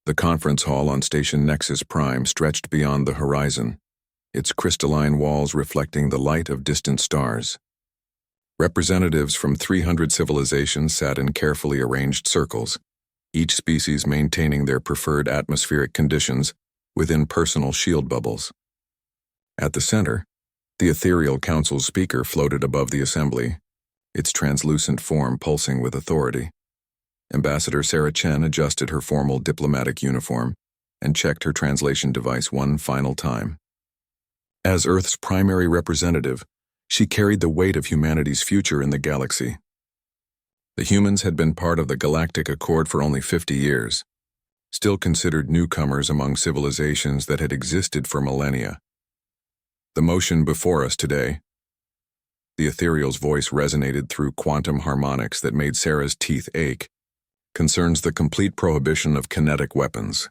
The conference hall on Station Nexus Prime stretched beyond the horizon, its crystalline walls reflecting the light of distant stars. Representatives from 300 civilizations sat in carefully arranged circles, each species maintaining their preferred atmospheric conditions within personal shield bubbles. At the center, the ethereal council's speaker floated above the assembly, its translucent form pulsing with authority. Ambassador Sarah Chen adjusted her formal diplomatic uniform and checked her translation device one final time. As Earth's primary representative, she carried the weight of humanity's future in the galaxy. The humans had been part of the Galactic Accord for only 50 years, still considered newcomers among civilizations that had existed for millennia. The motion before us today, the ethereal's voice resonated through quantum harmonics that made Sarah's teeth ache, concerns the complete prohibition of kinetic weapons,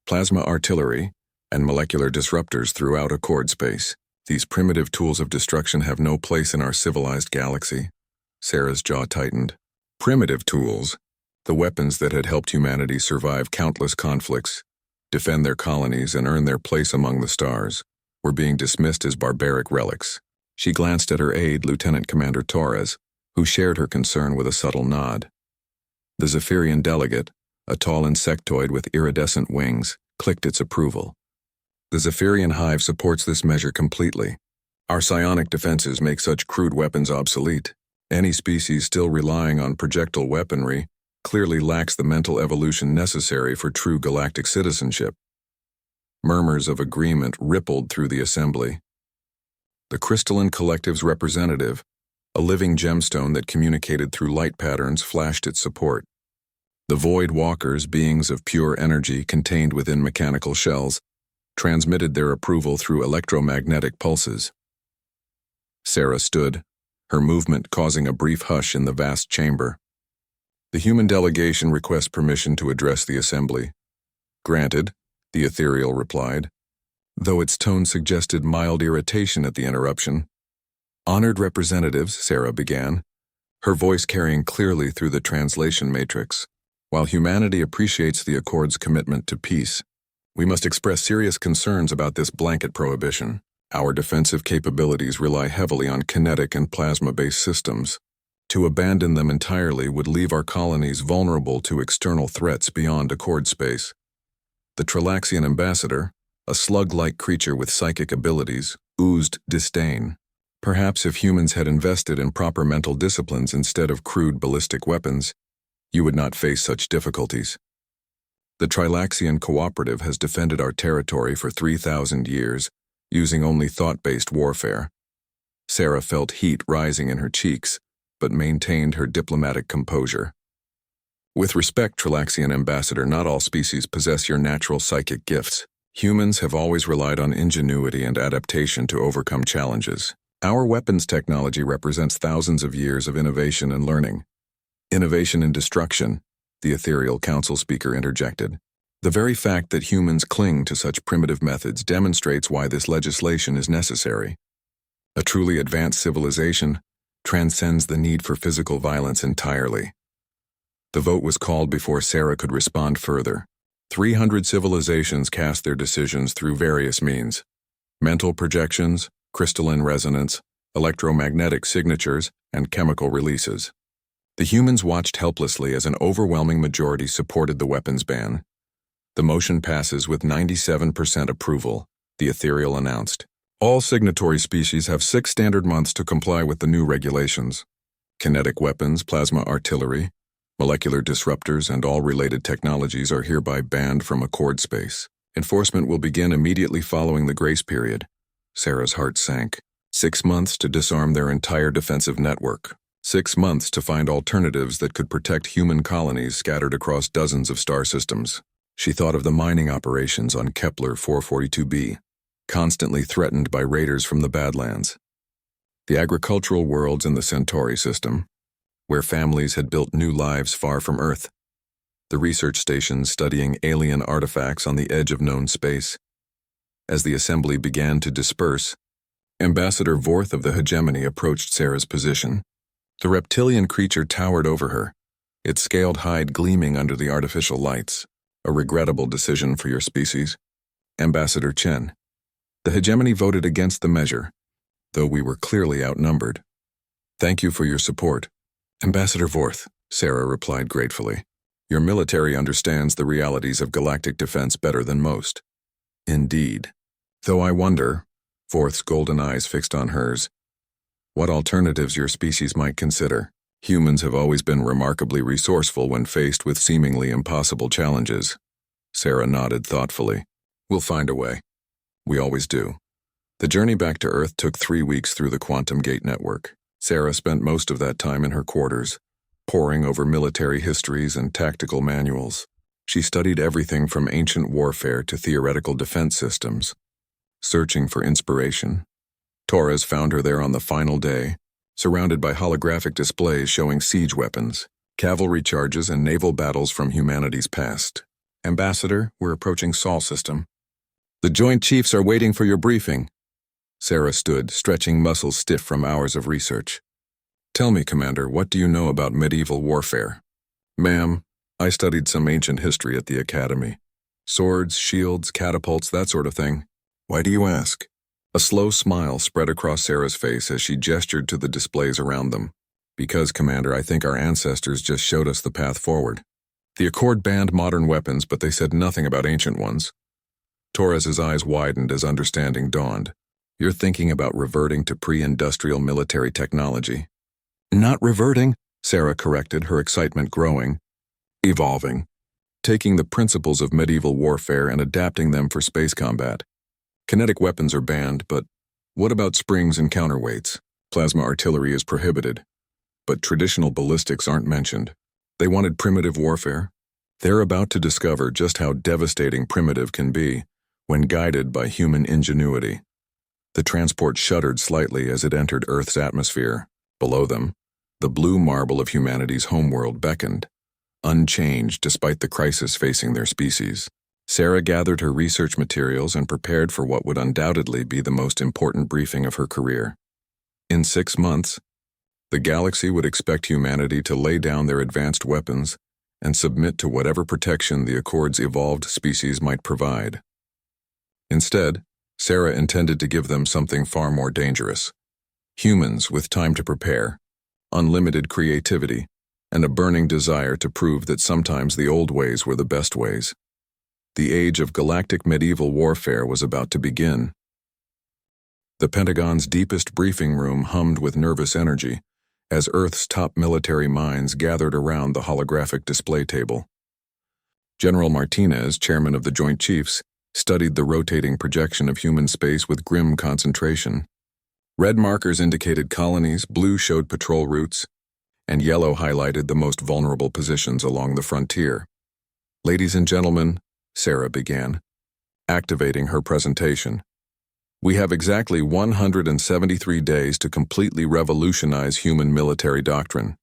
plasma artillery, and molecular disruptors throughout Accord space. These primitive tools of destruction have no place in our civilized galaxy. Sarah's jaw tightened. Primitive tools, the weapons that had helped humanity survive countless conflicts, defend their colonies, and earn their place among the stars, were being dismissed as barbaric relics. She glanced at her aide, Lieutenant Commander Torres, who shared her concern with a subtle nod. The Zephyrian delegate, a tall insectoid with iridescent wings, clicked its approval. The Zephyrian hive supports this measure completely. Our psionic defenses make such crude weapons obsolete. Any species still relying on projectile weaponry clearly lacks the mental evolution necessary for true galactic citizenship. Murmurs of agreement rippled through the assembly. The crystalline collective's representative, a living gemstone that communicated through light patterns, flashed its support. The void walkers, beings of pure energy contained within mechanical shells, transmitted their approval through electromagnetic pulses. Sarah stood, her movement causing a brief hush in the vast chamber. The human delegation requests permission to address the assembly. Granted, the ethereal replied, though its tone suggested mild irritation at the interruption. Honored representatives, Sarah began, her voice carrying clearly through the translation matrix. While humanity appreciates the Accord's commitment to peace, we must express serious concerns about this blanket prohibition. Our defensive capabilities rely heavily on kinetic and plasma-based systems. To abandon them entirely would leave our colonies vulnerable to external threats beyond Accord space. The Trilaxian ambassador, a slug-like creature with psychic abilities, oozed disdain. Perhaps if humans had invested in proper mental disciplines instead of crude ballistic weapons, you would not face such difficulties. The Trilaxian Cooperative has defended our territory for 3,000 years, using only thought-based warfare. Sarah felt heat rising in her cheeks, but maintained her diplomatic composure. With respect, Trilaxian Ambassador, not all species possess your natural psychic gifts. Humans have always relied on ingenuity and adaptation to overcome challenges. Our weapons technology represents thousands of years of innovation and learning. Innovation in destruction, the ethereal council speaker interjected. The very fact that humans cling to such primitive methods demonstrates why this legislation is necessary. A truly advanced civilization transcends the need for physical violence entirely. The vote was called before Sarah could respond further. 300 civilizations cast their decisions through various means: mental projections, crystalline resonance, electromagnetic signatures, and chemical releases. The humans watched helplessly as an overwhelming majority supported the weapons ban. The motion passes with 97% approval, the ethereal announced. All signatory species have 6 standard months to comply with the new regulations. Kinetic weapons, plasma artillery, molecular disruptors, and all related technologies are hereby banned from Accord space. Enforcement will begin immediately following the grace period. Sarah's heart sank. 6 months to disarm their entire defensive network. 6 months to find alternatives that could protect human colonies scattered across dozens of star systems. She thought of the mining operations on Kepler 442b, constantly threatened by raiders from the Badlands. The agricultural worlds in the Centauri system, where families had built new lives far from Earth. The research stations studying alien artifacts on the edge of known space. As the assembly began to disperse, Ambassador Vorth of the Hegemony approached Sarah's position. The reptilian creature towered over her, its scaled hide gleaming under the artificial lights. A regrettable decision for your species. Ambassador Chen. The hegemony voted against the measure, though we were clearly outnumbered. Thank you for your support. Ambassador Vorth, Sarah replied gratefully. Your military understands the realities of galactic defense better than most. Indeed. Though I wonder, Vorth's golden eyes fixed on hers, what alternatives your species might consider. Humans have always been remarkably resourceful when faced with seemingly impossible challenges. Sarah nodded thoughtfully. We'll find a way. We always do. The journey back to Earth took 3 weeks through the Quantum Gate network. Sarah spent most of that time in her quarters, poring over military histories and tactical manuals. She studied everything from ancient warfare to theoretical defense systems. Searching for inspiration, Torres found her there on the final day, surrounded by holographic displays showing siege weapons, cavalry charges, and naval battles from humanity's past. Ambassador, we're approaching Sol system. The Joint Chiefs are waiting for your briefing. Sarah stood, stretching muscles stiff from hours of research. Tell me, Commander, what do you know about medieval warfare? Ma'am, I studied some ancient history at the Academy. Swords, shields, catapults, that sort of thing. Why do you ask? A slow smile spread across Sarah's face as she gestured to the displays around them. Because, Commander, I think our ancestors just showed us the path forward. The Accord banned modern weapons, but they said nothing about ancient ones. Torres's eyes widened as understanding dawned. You're thinking about reverting to pre-industrial military technology. Not reverting, Sarah corrected, her excitement growing. Evolving. Taking the principles of medieval warfare and adapting them for space combat. Kinetic weapons are banned, but what about springs and counterweights? Plasma artillery is prohibited. But traditional ballistics aren't mentioned. They wanted primitive warfare. They're about to discover just how devastating primitive can be when guided by human ingenuity. The transport shuddered slightly as it entered Earth's atmosphere. Below them, the blue marble of humanity's homeworld beckoned, unchanged despite the crisis facing their species. Sarah gathered her research materials and prepared for what would undoubtedly be the most important briefing of her career. In 6 months, the galaxy would expect humanity to lay down their advanced weapons and submit to whatever protection the Accord's evolved species might provide. Instead, Sarah intended to give them something far more dangerous. Humans with time to prepare, unlimited creativity, and a burning desire to prove that sometimes the old ways were the best ways. The age of galactic medieval warfare was about to begin. The Pentagon's deepest briefing room hummed with nervous energy as Earth's top military minds gathered around the holographic display table. General Martinez, chairman of the Joint Chiefs, studied the rotating projection of human space with grim concentration. Red markers indicated colonies, blue showed patrol routes, and yellow highlighted the most vulnerable positions along the frontier. Ladies and gentlemen, Sarah began, activating her presentation. We have exactly 173 days to completely revolutionize human military doctrine.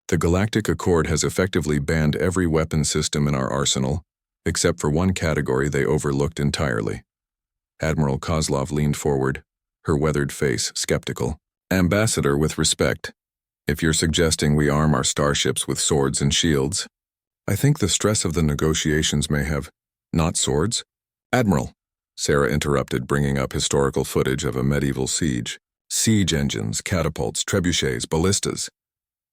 The Galactic Accord has effectively banned every weapon system in our arsenal, except for one category they overlooked entirely. Admiral Kozlov leaned forward, her weathered face skeptical. Ambassador, with respect, if you're suggesting we arm our starships with swords and shields, I think the stress of the negotiations may have... Not swords? Admiral, Sarah interrupted, bringing up historical footage of a medieval siege. Siege engines, catapults, trebuchets, ballistas.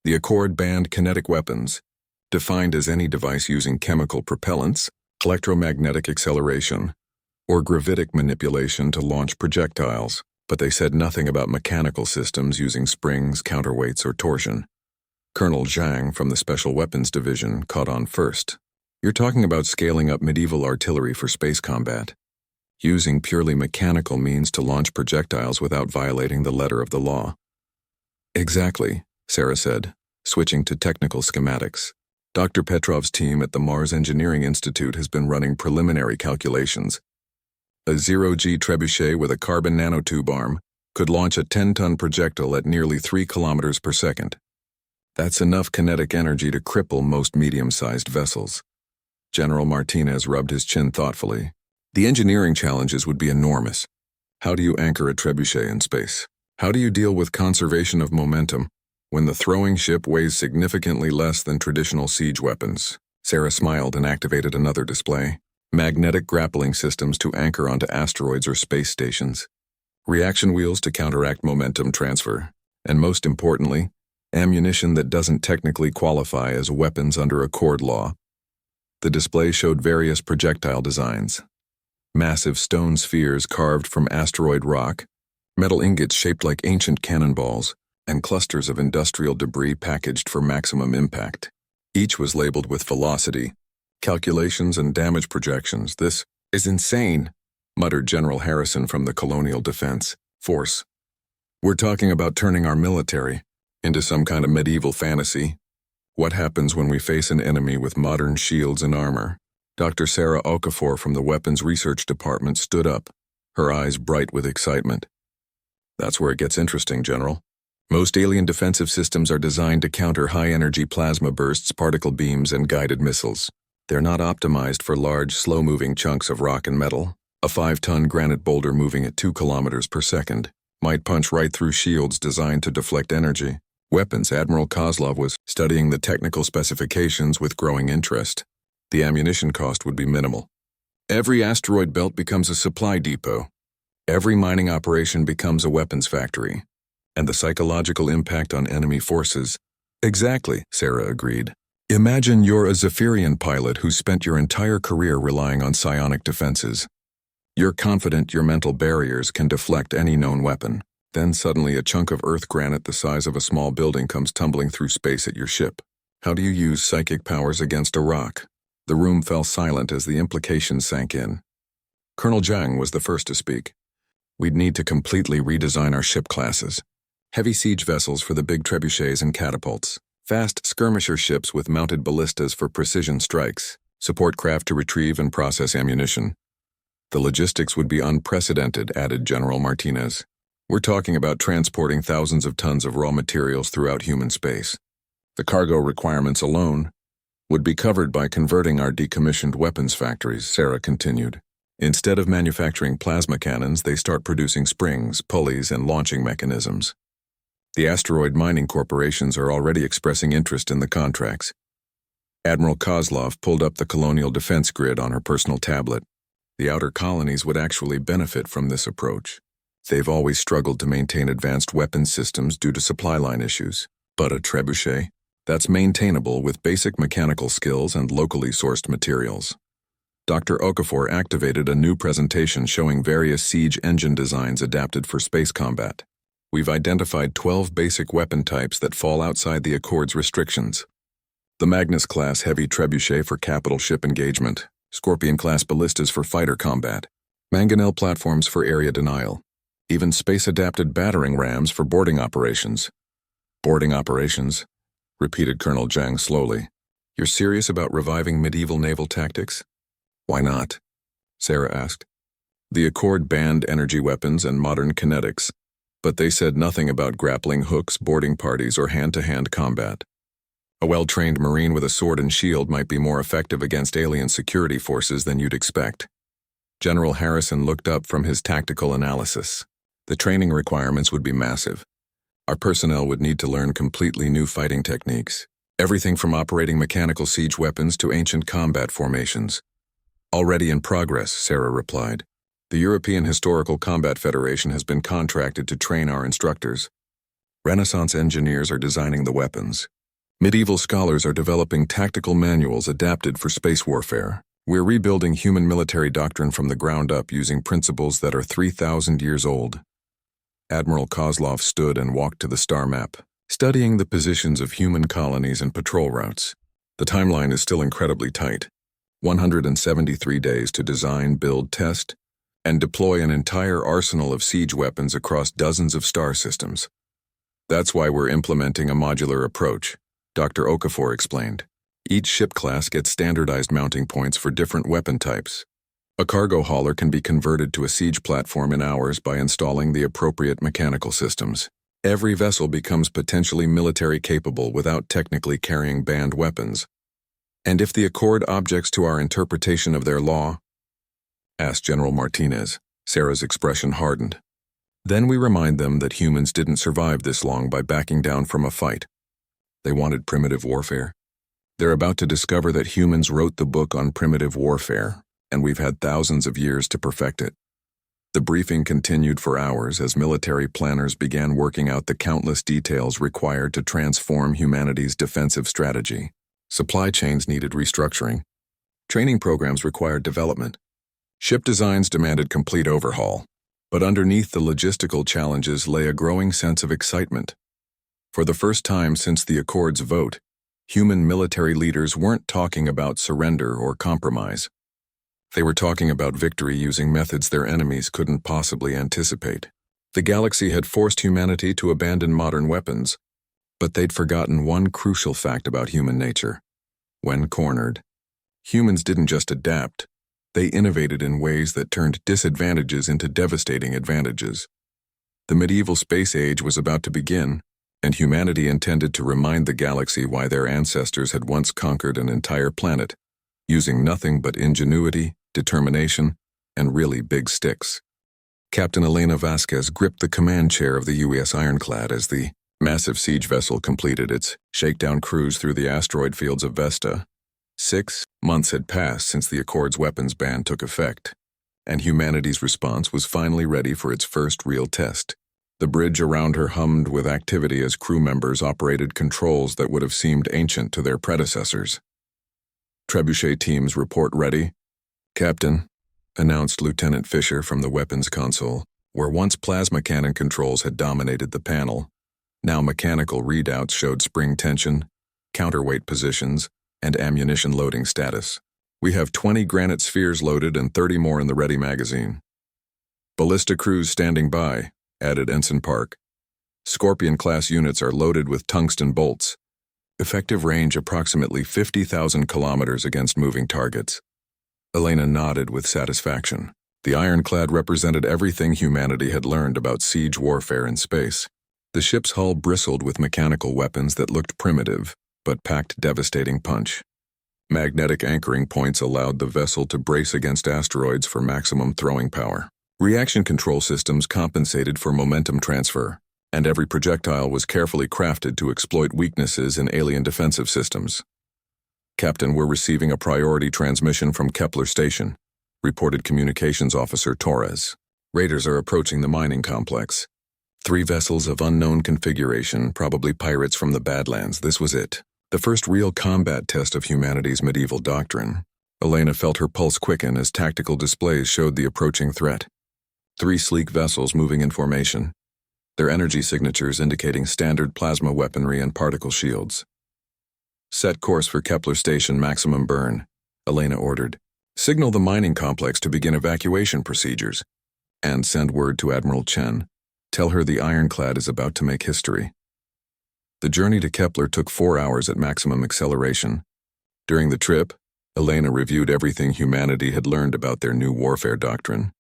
The Accord banned kinetic weapons, defined as any device using chemical propellants, electromagnetic acceleration, or gravitic manipulation to launch projectiles, but they said nothing about mechanical systems using springs, counterweights, or torsion. Colonel Zhang from the Special Weapons Division caught on first. You're talking about scaling up medieval artillery for space combat, using purely mechanical means to launch projectiles without violating the letter of the law. Exactly, Sarah said, switching to technical schematics. Dr. Petrov's team at the Mars Engineering Institute has been running preliminary calculations. A 0G trebuchet with a carbon nanotube arm could launch a 10-ton projectile at nearly 3 kilometers per second. That's enough kinetic energy to cripple most medium-sized vessels. General Martinez rubbed his chin thoughtfully. The engineering challenges would be enormous. How do you anchor a trebuchet in space? How do you deal with conservation of momentum when the throwing ship weighs significantly less than traditional siege weapons? Sarah smiled and activated another display. Magnetic grappling systems to anchor onto asteroids or space stations. Reaction wheels to counteract momentum transfer. And most importantly, ammunition that doesn't technically qualify as weapons under Accord law. The display showed various projectile designs. Massive stone spheres carved from asteroid rock, metal ingots shaped like ancient cannonballs, and clusters of industrial debris packaged for maximum impact. Each was labeled with velocity, calculations, and damage projections. "This is insane," muttered General Harrison from the Colonial Defense Force. "We're talking about turning our military into some kind of medieval fantasy. What happens when we face an enemy with modern shields and armor?" Dr. Sarah Okafor from the Weapons Research Department stood up, her eyes bright with excitement. "That's where it gets interesting, General. Most alien defensive systems are designed to counter high-energy plasma bursts, particle beams, and guided missiles. They're not optimized for large, slow-moving chunks of rock and metal. A 5-ton granite boulder moving at 2 kilometers per second might punch right through shields designed to deflect energy. Weapons. Admiral Kozlov was studying the technical specifications with growing interest. The ammunition cost would be minimal. Every asteroid belt becomes a supply depot. Every mining operation becomes a weapons factory. And the psychological impact on enemy forces. Exactly, Sarah agreed. Imagine you're a Zephyrian pilot who spent your entire career relying on psionic defenses. You're confident your mental barriers can deflect any known weapon. Then suddenly a chunk of earth granite the size of a small building comes tumbling through space at your ship. How do you use psychic powers against a rock? The room fell silent as the implications sank in. Colonel Zhang was the first to speak. We'd need to completely redesign our ship classes. Heavy siege vessels for the big trebuchets and catapults. Fast skirmisher ships with mounted ballistas for precision strikes. Support craft to retrieve and process ammunition. The logistics would be unprecedented, added General Martinez. We're talking about transporting thousands of tons of raw materials throughout human space. The cargo requirements alone would be covered by converting our decommissioned weapons factories, Sarah continued. Instead of manufacturing plasma cannons, they start producing springs, pulleys, and launching mechanisms. The asteroid mining corporations are already expressing interest in the contracts. Admiral Kozlov pulled up the Colonial Defense grid on her personal tablet. The outer colonies would actually benefit from this approach. They've always struggled to maintain advanced weapons systems due to supply line issues. But a trebuchet? That's maintainable with basic mechanical skills and locally sourced materials. Dr. Okafor activated a new presentation showing various siege engine designs adapted for space combat. We've identified 12 basic weapon types that fall outside the Accord's restrictions. The Magnus-class heavy trebuchet for capital ship engagement, Scorpion-class ballistas for fighter combat, mangonel platforms for area denial, even space-adapted battering rams for boarding operations. Boarding operations? Repeated Colonel Zhang slowly. You're serious about reviving medieval naval tactics? Why not? Sarah asked. The Accord banned energy weapons and modern kinetics, but they said nothing about grappling hooks, boarding parties, or hand-to-hand combat. A well-trained Marine with a sword and shield might be more effective against alien security forces than you'd expect. General Harrison looked up from his tactical analysis. The training requirements would be massive. Our personnel would need to learn completely new fighting techniques. Everything from operating mechanical siege weapons to ancient combat formations. Already in progress, Sarah replied. The European Historical Combat Federation has been contracted to train our instructors. Renaissance engineers are designing the weapons. Medieval scholars are developing tactical manuals adapted for space warfare. We're rebuilding human military doctrine from the ground up using principles that are 3,000 years old. Admiral Kozlov stood and walked to the star map, studying the positions of human colonies and patrol routes. The timeline is still incredibly tight. 173 days to design, build, test, and deploy an entire arsenal of siege weapons across dozens of star systems. That's why we're implementing a modular approach, Dr. Okafor explained. Each ship class gets standardized mounting points for different weapon types. A cargo hauler can be converted to a siege platform in hours by installing the appropriate mechanical systems. Every vessel becomes potentially military capable without technically carrying banned weapons. And if the Accord objects to our interpretation of their law? Asked General Martinez. Sarah's expression hardened. Then we remind them that humans didn't survive this long by backing down from a fight. They wanted primitive warfare. They're about to discover that humans wrote the book on primitive warfare, and we've had thousands of years to perfect it. The briefing continued for hours as military planners began working out the countless details required to transform humanity's defensive strategy. Supply chains needed restructuring. Training programs required development. Ship designs demanded complete overhaul. But underneath the logistical challenges lay a growing sense of excitement. For the first time since the Accord's vote, human military leaders weren't talking about surrender or compromise. They were talking about victory using methods their enemies couldn't possibly anticipate. The galaxy had forced humanity to abandon modern weapons, but they'd forgotten one crucial fact about human nature. When cornered, humans didn't just adapt, they innovated in ways that turned disadvantages into devastating advantages. The medieval space age was about to begin, and humanity intended to remind the galaxy why their ancestors had once conquered an entire planet, using nothing but ingenuity, determination, and really big sticks. Captain Elena Vasquez gripped the command chair of the U.S. Ironclad as the massive siege vessel completed its shakedown cruise through the asteroid fields of Vesta. 6 months had passed since the Accord's weapons ban took effect, and humanity's response was finally ready for its first real test. The bridge around her hummed with activity as crew members operated controls that would have seemed ancient to their predecessors. Trebuchet teams report ready. Captain, announced Lieutenant Fisher from the weapons console, where once plasma cannon controls had dominated the panel. Now mechanical readouts showed spring tension, counterweight positions, and ammunition loading status. We have 20 granite spheres loaded and 30 more in the ready magazine. Ballista crews standing by, added Ensign Park. Scorpion-class units are loaded with tungsten bolts. Effective range approximately 50,000 kilometers against moving targets. Elena nodded with satisfaction. The ironclad represented everything humanity had learned about siege warfare in space. The ship's hull bristled with mechanical weapons that looked primitive, but packed devastating punch. Magnetic anchoring points allowed the vessel to brace against asteroids for maximum throwing power. Reaction control systems compensated for momentum transfer, and every projectile was carefully crafted to exploit weaknesses in alien defensive systems. Captain, we're receiving a priority transmission from Kepler Station, reported Communications Officer Torres. Raiders are approaching the mining complex. 3 vessels of unknown configuration, probably pirates from the Badlands. This was it. The first real combat test of humanity's medieval doctrine. Elena felt her pulse quicken as tactical displays showed the approaching threat. 3 sleek vessels moving in formation, their energy signatures indicating standard plasma weaponry and particle shields. Set course for Kepler Station maximum burn, Elena ordered. Signal the mining complex to begin evacuation procedures, and send word to Admiral Chen. Tell her the ironclad is about to make history. The journey to Kepler took 4 hours at maximum acceleration. During the trip, Elena reviewed everything humanity had learned about their new warfare doctrine.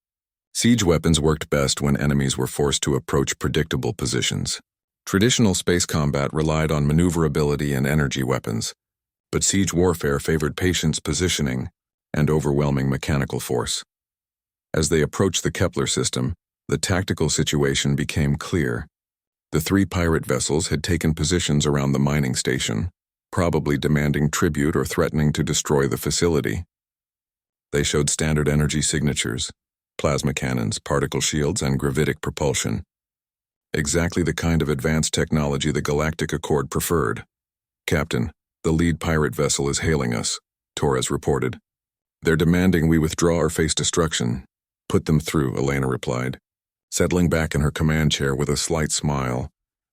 Siege weapons worked best when enemies were forced to approach predictable positions. Traditional space combat relied on maneuverability and energy weapons, but siege warfare favored patience, positioning, and overwhelming mechanical force. As they approached the Kepler system, the tactical situation became clear. The 3 pirate vessels had taken positions around the mining station, probably demanding tribute or threatening to destroy the facility. They showed standard energy signatures, plasma cannons, particle shields, and gravitic propulsion. Exactly the kind of advanced technology the Galactic Accord preferred. Captain, the lead pirate vessel is hailing us, Torres reported. They're demanding we withdraw or face destruction. Put them through, Elena replied. Settling back in her command chair with a slight smile,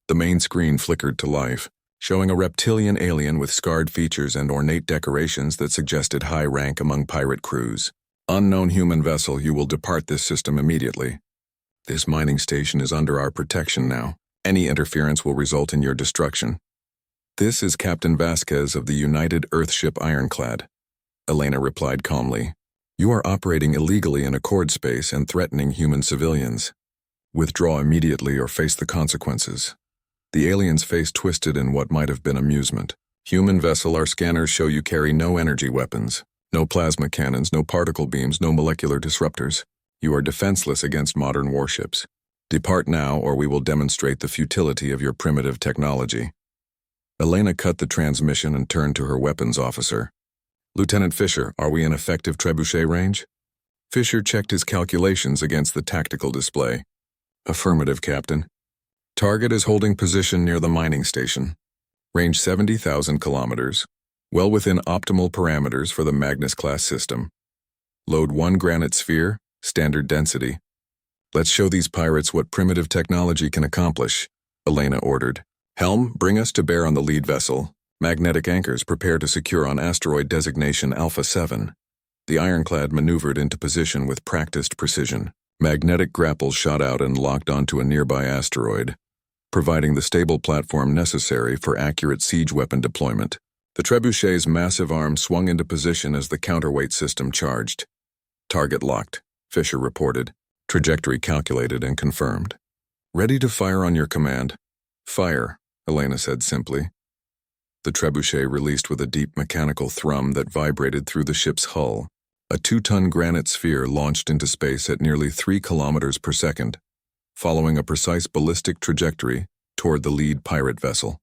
the main screen flickered to life, showing a reptilian alien with scarred features and ornate decorations that suggested high rank among pirate crews. Unknown human vessel, you will depart this system immediately. This mining station is under our protection now. Any interference will result in your destruction. This is Captain Vasquez of the United Earthship Ironclad, Elena replied calmly. You are operating illegally in Accord space and threatening human civilians. Withdraw immediately or face the consequences. The alien's face twisted in what might have been amusement. Human vessel, our scanners show you carry no energy weapons. No plasma cannons, no particle beams, no molecular disruptors. You are defenseless against modern warships. Depart now, or we will demonstrate the futility of your primitive technology. Elena cut the transmission and turned to her weapons officer. Lieutenant Fisher, are we in effective trebuchet range? Fisher checked his calculations against the tactical display. Affirmative, Captain. Target is holding position near the mining station. Range 70,000 kilometers. Well within optimal parameters for the Magnus-class system. Load 1 granite sphere, standard density. Let's show these pirates what primitive technology can accomplish, Elena ordered. Helm, bring us to bear on the lead vessel. Magnetic anchors prepare to secure on asteroid designation Alpha 7. The ironclad maneuvered into position with practiced precision. Magnetic grapples shot out and locked onto a nearby asteroid, providing the stable platform necessary for accurate siege weapon deployment. The trebuchet's massive arm swung into position as the counterweight system charged. Target locked, Fisher reported. Trajectory calculated and confirmed. Ready to fire on your command. Fire, Elena said simply. The trebuchet released with a deep mechanical thrum that vibrated through the ship's hull. A 2-ton granite sphere launched into space at nearly 3 kilometers per second, following a precise ballistic trajectory toward the lead pirate vessel.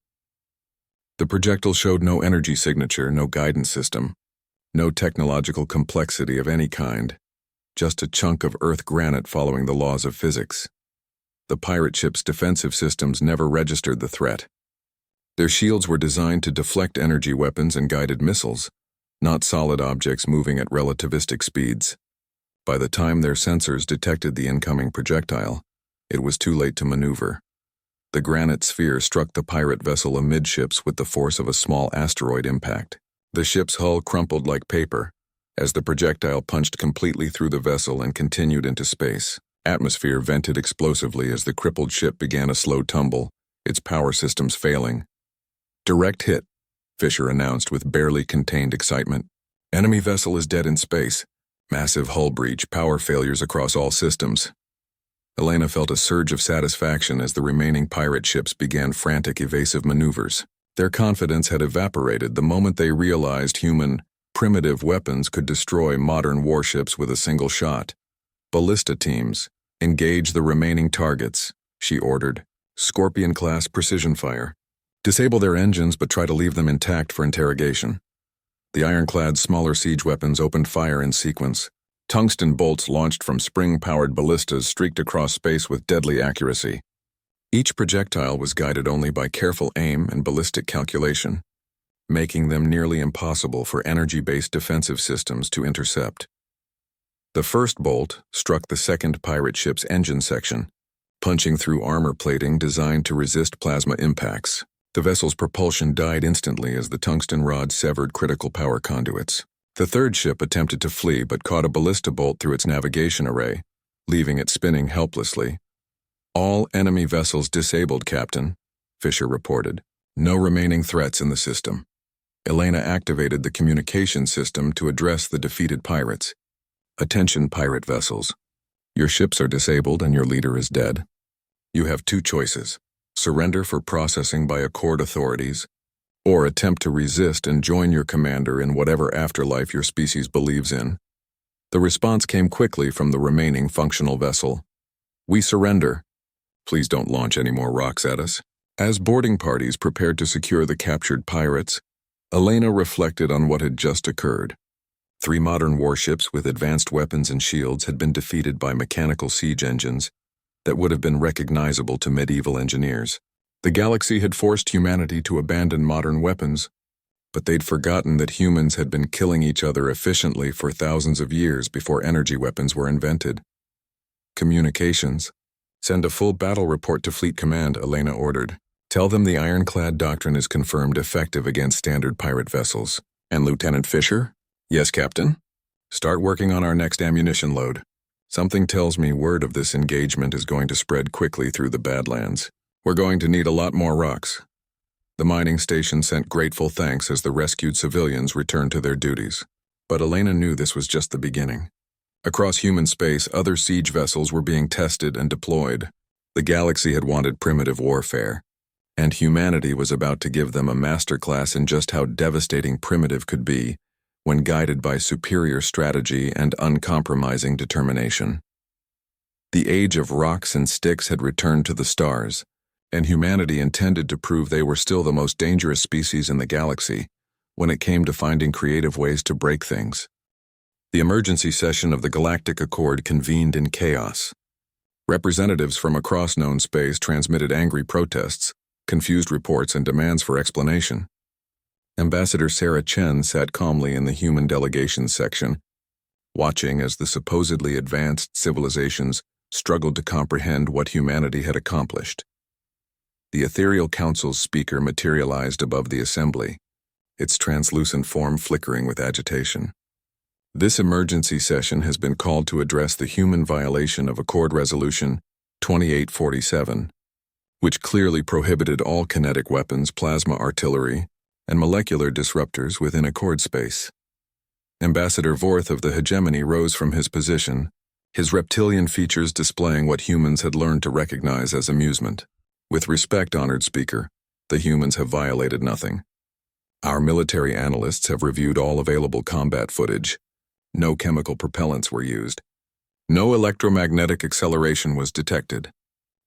The projectile showed no energy signature, no guidance system, no technological complexity of any kind, just a chunk of Earth granite following the laws of physics. The pirate ship's defensive systems never registered the threat. Their shields were designed to deflect energy weapons and guided missiles, not solid objects moving at relativistic speeds. By the time their sensors detected the incoming projectile, it was too late to maneuver. The granite sphere struck the pirate vessel amidships with the force of a small asteroid impact. The ship's hull crumpled like paper as the projectile punched completely through the vessel and continued into space. Atmosphere vented explosively as the crippled ship began a slow tumble, its power systems failing. Direct hit, Fisher announced with barely contained excitement. Enemy vessel is dead in space. Massive hull breach, power failures across all systems. Elena felt a surge of satisfaction as the remaining pirate ships began frantic evasive maneuvers. Their confidence had evaporated the moment they realized human, primitive weapons could destroy modern warships with a single shot. Ballista teams, engage the remaining targets, she ordered. Scorpion-class precision fire. Disable their engines but try to leave them intact for interrogation. The ironclad's smaller siege weapons opened fire in sequence. Tungsten bolts launched from spring-powered ballistas streaked across space with deadly accuracy. Each projectile was guided only by careful aim and ballistic calculation, making them nearly impossible for energy-based defensive systems to intercept. The first bolt struck the second pirate ship's engine section, punching through armor plating designed to resist plasma impacts. The vessel's propulsion died instantly as the tungsten rod severed critical power conduits. The third ship attempted to flee but caught a ballista bolt through its navigation array, leaving it spinning helplessly. All enemy vessels disabled, Captain, Fisher reported. No remaining threats in the system. Elena activated the communication system to address the defeated pirates. Attention, pirate vessels. Your ships are disabled and your leader is dead. You have 2 choices. Surrender for processing by Accord authorities, or attempt to resist and join your commander in whatever afterlife your species believes in. The response came quickly from the remaining functional vessel. We surrender. Please don't launch any more rocks at us. As boarding parties prepared to secure the captured pirates, Elena reflected on what had just occurred. 3 modern warships with advanced weapons and shields had been defeated by mechanical siege engines that would have been recognizable to medieval engineers. The galaxy had forced humanity to abandon modern weapons, but they'd forgotten that humans had been killing each other efficiently for thousands of years before energy weapons were invented. Communications. Send a full battle report to Fleet Command, Elena ordered. Tell them the ironclad doctrine is confirmed effective against standard pirate vessels. And Lieutenant Fisher? Yes, Captain. Start working on our next ammunition load. Something tells me word of this engagement is going to spread quickly through the Badlands. We're going to need a lot more rocks. The mining station sent grateful thanks as the rescued civilians returned to their duties. But Elena knew this was just the beginning. Across human space, other siege vessels were being tested and deployed. The galaxy had wanted primitive warfare, and humanity was about to give them a masterclass in just how devastating primitive could be when guided by superior strategy and uncompromising determination. The age of rocks and sticks had returned to the stars, and humanity intended to prove they were still the most dangerous species in the galaxy when it came to finding creative ways to break things. The emergency session of the Galactic Accord convened in chaos. Representatives from across known space transmitted angry protests, confused reports, and demands for explanation. Ambassador Sarah Chen sat calmly in the human delegations section, watching as the supposedly advanced civilizations struggled to comprehend what humanity had accomplished. The ethereal council's speaker materialized above the assembly, its translucent form flickering with agitation. This emergency session has been called to address the human violation of Accord Resolution 2847, which clearly prohibited all kinetic weapons, plasma artillery, and molecular disruptors within Accord space. Ambassador Vorth of the hegemony rose from his position, his reptilian features displaying what humans had learned to recognize as amusement. With respect, honored speaker, the humans have violated nothing. Our military analysts have reviewed all available combat footage. No chemical propellants were used. No electromagnetic acceleration was detected.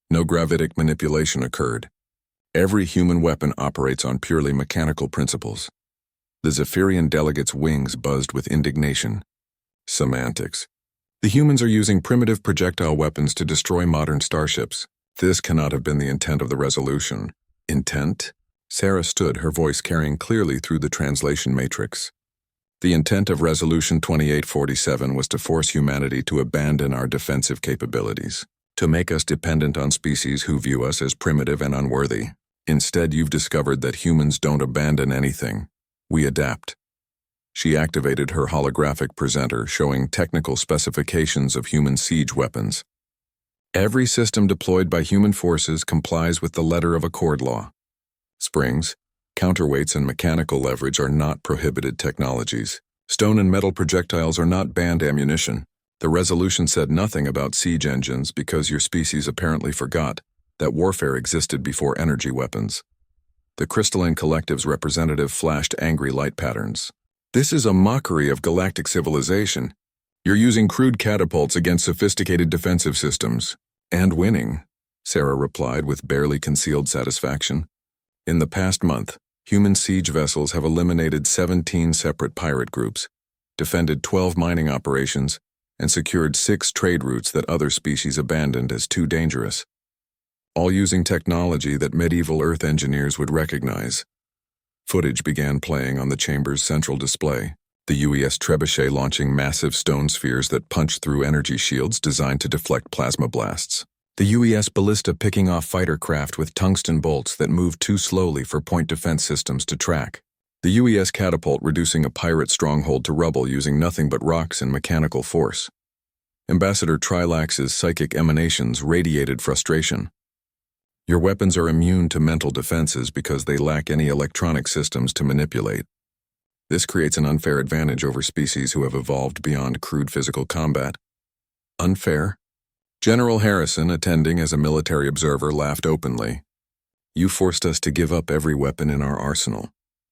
No gravitic manipulation occurred. Every human weapon operates on purely mechanical principles. The Zephyrian delegates' wings buzzed with indignation. Semantics. The humans are using primitive projectile weapons to destroy modern starships. This cannot have been the intent of the resolution. Intent? Sarah stood, her voice carrying clearly through the translation matrix. The intent of Resolution 2847 was to force humanity to abandon our defensive capabilities, to make us dependent on species who view us as primitive and unworthy. Instead, you've discovered that humans don't abandon anything. We adapt. She activated her holographic presenter, showing technical specifications of human siege weapons. Every system deployed by human forces complies with the letter of Accord law. Springs, counterweights, and mechanical leverage are not prohibited technologies. Stone and metal projectiles are not banned ammunition. The resolution said nothing about siege engines because your species apparently forgot that warfare existed before energy weapons. The Crystalline Collective's representative flashed angry light patterns. This is a mockery of galactic civilization. You're using crude catapults against sophisticated defensive systems. And winning, Sarah replied with barely concealed satisfaction. In the past month, human siege vessels have eliminated 17 separate pirate groups, defended 12 mining operations, and secured 6 trade routes that other species abandoned as too dangerous. All using technology that medieval Earth engineers would recognize. Footage began playing on the chamber's central display, the UES trebuchet launching massive stone spheres that punched through energy shields designed to deflect plasma blasts. The UES ballista picking off fighter craft with tungsten bolts that moved too slowly for point defense systems to track. The UES catapult reducing a pirate stronghold to rubble using nothing but rocks and mechanical force. Ambassador Trilax's psychic emanations radiated frustration. Your weapons are immune to mental defenses because they lack any electronic systems to manipulate. This creates an unfair advantage over species who have evolved beyond crude physical combat. Unfair? General Harrison, attending as a military observer, laughed openly. You forced us to give up every weapon in our arsenal.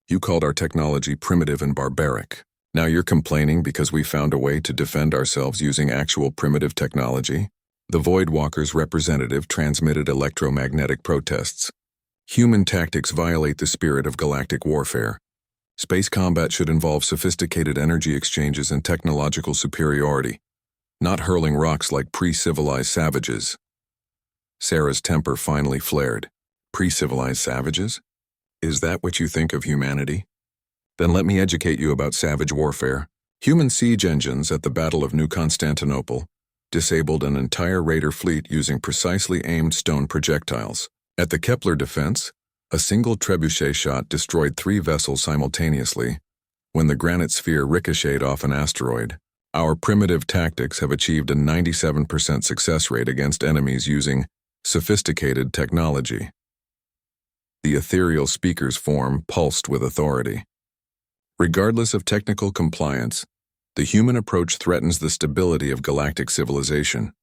You called our technology primitive and barbaric. Now you're complaining because we found a way to defend ourselves using actual primitive technology? The Voidwalker's representative transmitted electromagnetic protests. Human tactics violate the spirit of galactic warfare. Space combat should involve sophisticated energy exchanges and technological superiority, not hurling rocks like pre-civilized savages. Sarah's temper finally flared. Pre-civilized savages? Is that what you think of humanity? Then let me educate you about savage warfare. Human siege engines at the Battle of New Constantinople disabled an entire raider fleet using precisely aimed stone projectiles. At the Kepler defense, a single trebuchet shot destroyed 3 vessels simultaneously when the granite sphere ricocheted off an asteroid. Our primitive tactics have achieved a 97% success rate against enemies using sophisticated technology. The ethereal speaker's form pulsed with authority. Regardless of technical compliance, the human approach threatens the stability of galactic civilization.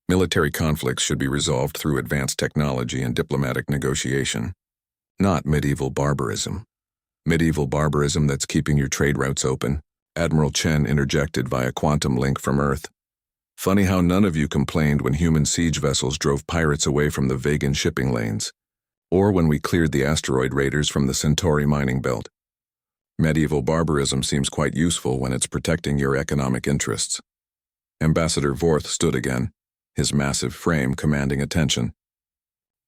Military conflicts should be resolved through advanced technology and diplomatic negotiation, not medieval barbarism. Medieval barbarism that's keeping your trade routes open, Admiral Chen interjected via quantum link from Earth. Funny how none of you complained when human siege vessels drove pirates away from the Vegan shipping lanes. or when we cleared the asteroid raiders from the Centauri mining belt. Medieval barbarism seems quite useful when it's protecting your economic interests. Ambassador Vorth stood again, his massive frame commanding attention.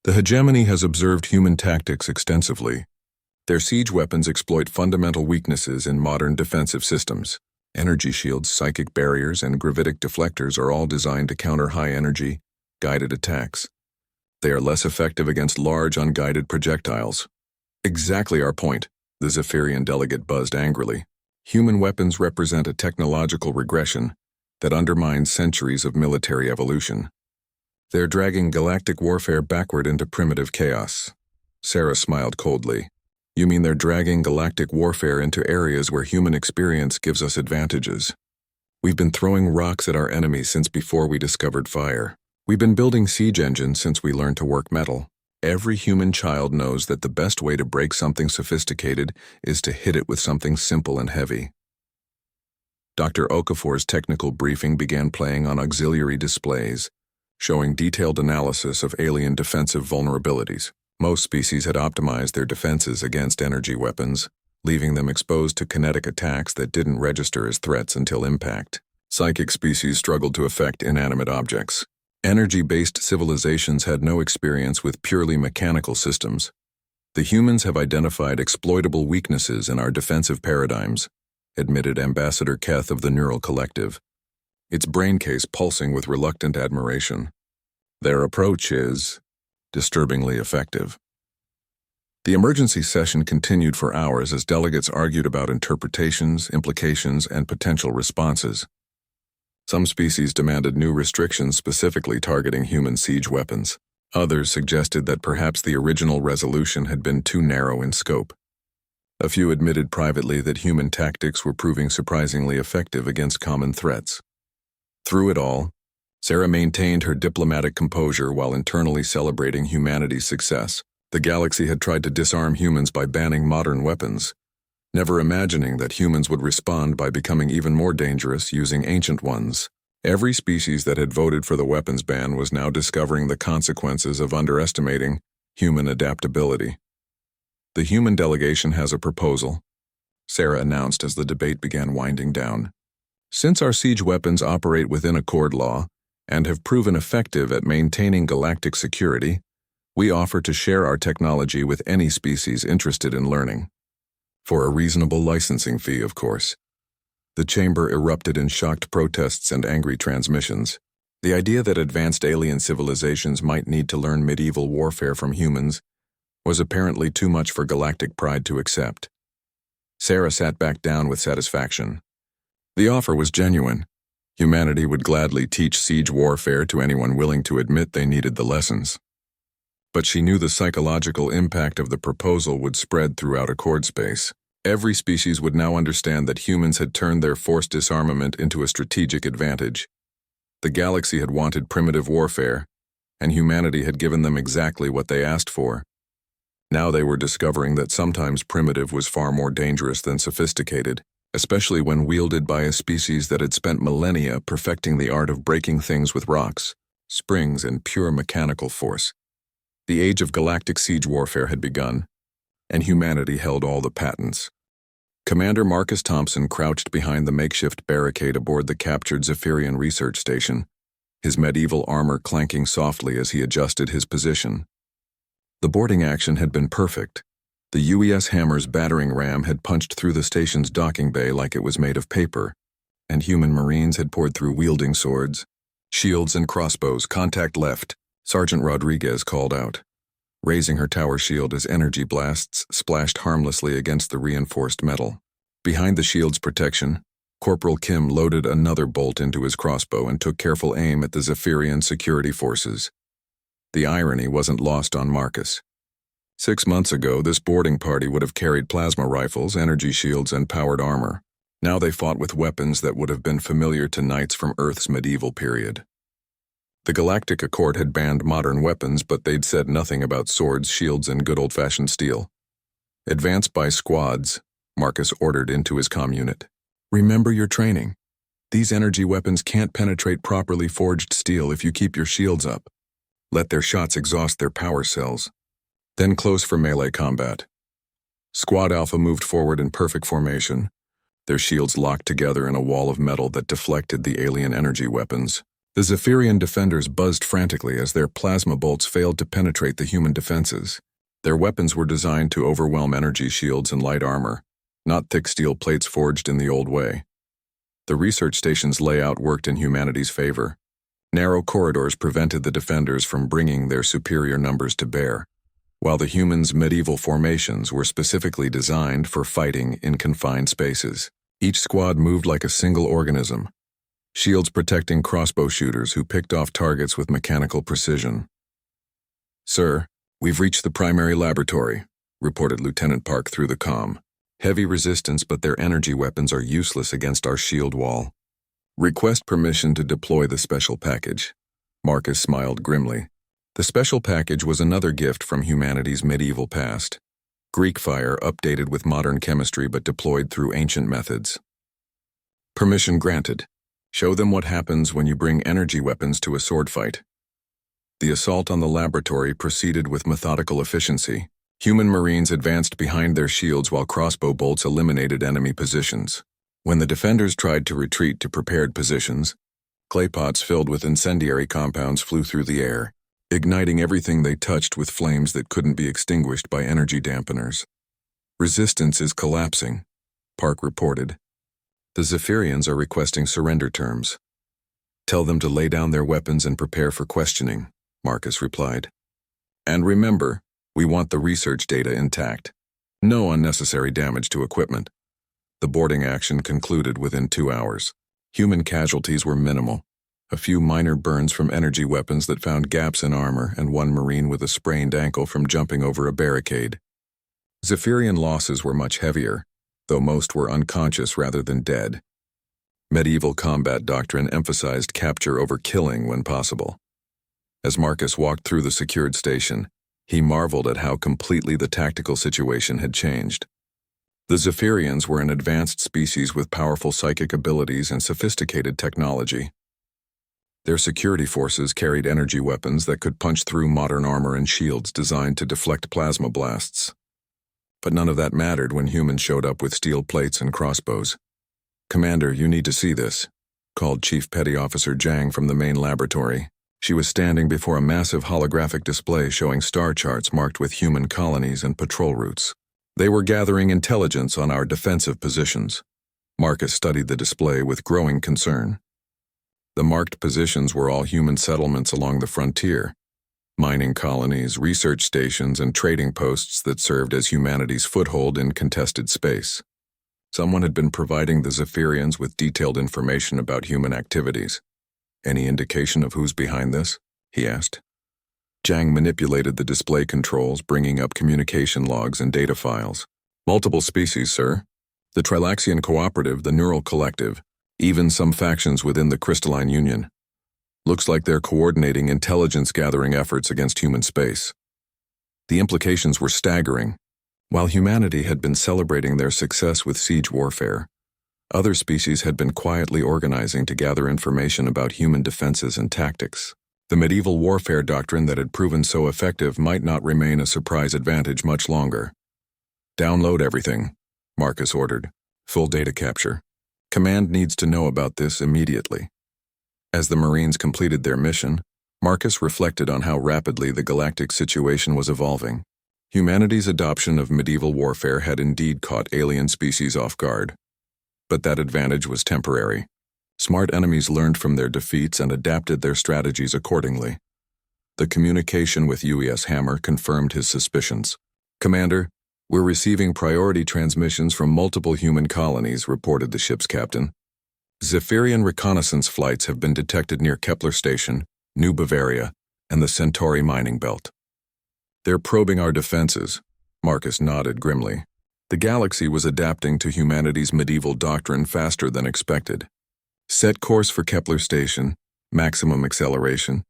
The hegemony has observed human tactics extensively. Their siege weapons exploit fundamental weaknesses in modern defensive systems. Energy shields, psychic barriers, and gravitic deflectors are all designed to counter high-energy, guided attacks. They are less effective against large, unguided projectiles. Exactly our point, the Zephyrian delegate buzzed angrily. Human weapons represent a technological regression that undermines centuries of military evolution. They're dragging galactic warfare backward into primitive chaos. Sarah smiled coldly. You mean they're dragging galactic warfare into areas where human experience gives us advantages? We've been throwing rocks at our enemies since before we discovered fire. We've been building siege engines since we learned to work metal. Every human child knows that the best way to break something sophisticated is to hit it with something simple and heavy. Dr. Okafor's technical briefing began playing on auxiliary displays, showing detailed analysis of alien defensive vulnerabilities. Most species had optimized their defenses against energy weapons, leaving them exposed to kinetic attacks that didn't register as threats until impact. Psychic species struggled to affect inanimate objects. Energy-based civilizations had no experience with purely mechanical systems. The humans have identified exploitable weaknesses in our defensive paradigms, admitted Ambassador Keth of the Neural Collective, its brain case pulsing with reluctant admiration. Their approach is disturbingly effective. The emergency session continued for hours as delegates argued about interpretations, implications, and potential responses. Some species demanded new restrictions specifically targeting human siege weapons. Others suggested that perhaps the original resolution had been too narrow in scope. A few admitted privately that human tactics were proving surprisingly effective against common threats. Through it all, Sarah maintained her diplomatic composure while internally celebrating humanity's success. The galaxy had tried to disarm humans by banning modern weapons, never imagining that humans would respond by becoming even more dangerous using ancient ones. Every species that had voted for the weapons ban was now discovering the consequences of underestimating human adaptability. The human delegation has a proposal, Sarah announced as the debate began winding down. Since our siege weapons operate within accord law and have proven effective at maintaining galactic security, we offer to share our technology with any species interested in learning. For a reasonable licensing fee, of course. The chamber erupted in shocked protests and angry transmissions. The idea that advanced alien civilizations might need to learn medieval warfare from humans was apparently too much for galactic pride to accept. Sarah sat back down with satisfaction. The offer was genuine. Humanity would gladly teach siege warfare to anyone willing to admit they needed the lessons. But she knew the psychological impact of the proposal would spread throughout Accord space. Every species would now understand that humans had turned their forced disarmament into a strategic advantage. The galaxy had wanted primitive warfare, and humanity had given them exactly what they asked for. Now they were discovering that sometimes primitive was far more dangerous than sophisticated, especially when wielded by a species that had spent millennia perfecting the art of breaking things with rocks, springs, and pure mechanical force. The age of galactic siege warfare had begun, and humanity held all the patents. Commander Marcus Thompson crouched behind the makeshift barricade aboard the captured Zephyrian research station, his medieval armor clanking softly as he adjusted his position. The boarding action had been perfect. The UES Hammer's battering ram had punched through the station's docking bay like it was made of paper, and human marines had poured through wielding swords, shields, and crossbows. Contact left, Sergeant Rodriguez called out, raising her tower shield as energy blasts splashed harmlessly against the reinforced metal. Behind the shield's protection, Corporal Kim loaded another bolt into his crossbow and took careful aim at the Zephyrian security forces. The irony wasn't lost on Marcus. 6 months ago, this boarding party would have carried plasma rifles, energy shields, and powered armor. Now they fought with weapons that would have been familiar to knights from Earth's medieval period. The Galactic Accord had banned modern weapons, but they'd said nothing about swords, shields, and good old-fashioned steel. Advance by squads, Marcus ordered into his comm unit. Remember your training. These energy weapons can't penetrate properly forged steel if you keep your shields up. Let their shots exhaust their power cells. then close for melee combat. Squad Alpha moved forward in perfect formation, their shields locked together in a wall of metal that deflected the alien energy weapons. The Zephyrian defenders buzzed frantically as their plasma bolts failed to penetrate the human defenses. Their weapons were designed to overwhelm energy shields and light armor, not thick steel plates forged in the old way. The research station's layout worked in humanity's favor. Narrow corridors prevented the defenders from bringing their superior numbers to bear, while the humans' medieval formations were specifically designed for fighting in confined spaces. Each squad moved like a single organism, shields protecting crossbow shooters who picked off targets with mechanical precision. "Sir, we've reached the primary laboratory," reported Lieutenant Park through the comm. "Heavy resistance, but their energy weapons are useless against our shield wall. Request permission to deploy the special package." Marcus smiled grimly. The special package was another gift from humanity's medieval past. Greek fire updated with modern chemistry but deployed through ancient methods. "Permission granted. Show them what happens when you bring energy weapons to a sword fight." The assault on the laboratory proceeded with methodical efficiency. Human Marines advanced behind their shields while crossbow bolts eliminated enemy positions. When the defenders tried to retreat to prepared positions, clay pots filled with incendiary compounds flew through the air, igniting everything they touched with flames that couldn't be extinguished by energy dampeners. "Resistance is collapsing," Park reported. "The Zephyrians are requesting surrender terms." "Tell them to lay down their weapons and prepare for questioning," Marcus replied. "And remember, we want the research data intact. No unnecessary damage to equipment." The boarding action concluded within 2 hours. Human casualties were minimal. A few minor burns from energy weapons that found gaps in armor, and one Marine with a sprained ankle from jumping over a barricade. Zephyrian losses were much heavier, though most were unconscious rather than dead. Medieval combat doctrine emphasized capture over killing when possible. As Marcus walked through the secured station, he marveled at how completely the tactical situation had changed. The Zephyrians were an advanced species with powerful psychic abilities and sophisticated technology. Their security forces carried energy weapons that could punch through modern armor and shields designed to deflect plasma blasts. But none of that mattered when humans showed up with steel plates and crossbows. "Commander, you need to see this," called Chief Petty Officer Zhang from the main laboratory. She was standing before a massive holographic display showing star charts marked with human colonies and patrol routes. They were gathering intelligence on our defensive positions. Marcus studied the display with growing concern. The marked positions were all human settlements along the frontier, mining colonies, research stations, and trading posts that served as humanity's foothold in contested space. Someone had been providing the Zephyrians with detailed information about human activities. "Any indication of who's behind this?" he asked. Zhang manipulated the display controls, bringing up communication logs and data files. "Multiple species, sir. The Trilaxian Cooperative, the Neural Collective, even some factions within the Crystalline Union. Looks like they're coordinating intelligence-gathering efforts against human space." The implications were staggering. While humanity had been celebrating their success with siege warfare, other species had been quietly organizing to gather information about human defenses and tactics. The medieval warfare doctrine that had proven so effective might not remain a surprise advantage much longer. "Download everything," Marcus ordered. "Full data capture. Command needs to know about this immediately." As the Marines completed their mission, Marcus reflected on how rapidly the galactic situation was evolving. Humanity's adoption of medieval warfare had indeed caught alien species off guard. But that advantage was temporary. Smart enemies learned from their defeats and adapted their strategies accordingly. The communication with UES Hammer confirmed his suspicions. "Commander, we're receiving priority transmissions from multiple human colonies," reported the ship's captain. "Zephyrian reconnaissance flights have been detected near Kepler Station, New Bavaria, and the Centauri mining belt." "They're probing our defenses," Marcus nodded grimly. The galaxy was adapting to humanity's medieval doctrine faster than expected. "Set course for Kepler Station, maximum acceleration,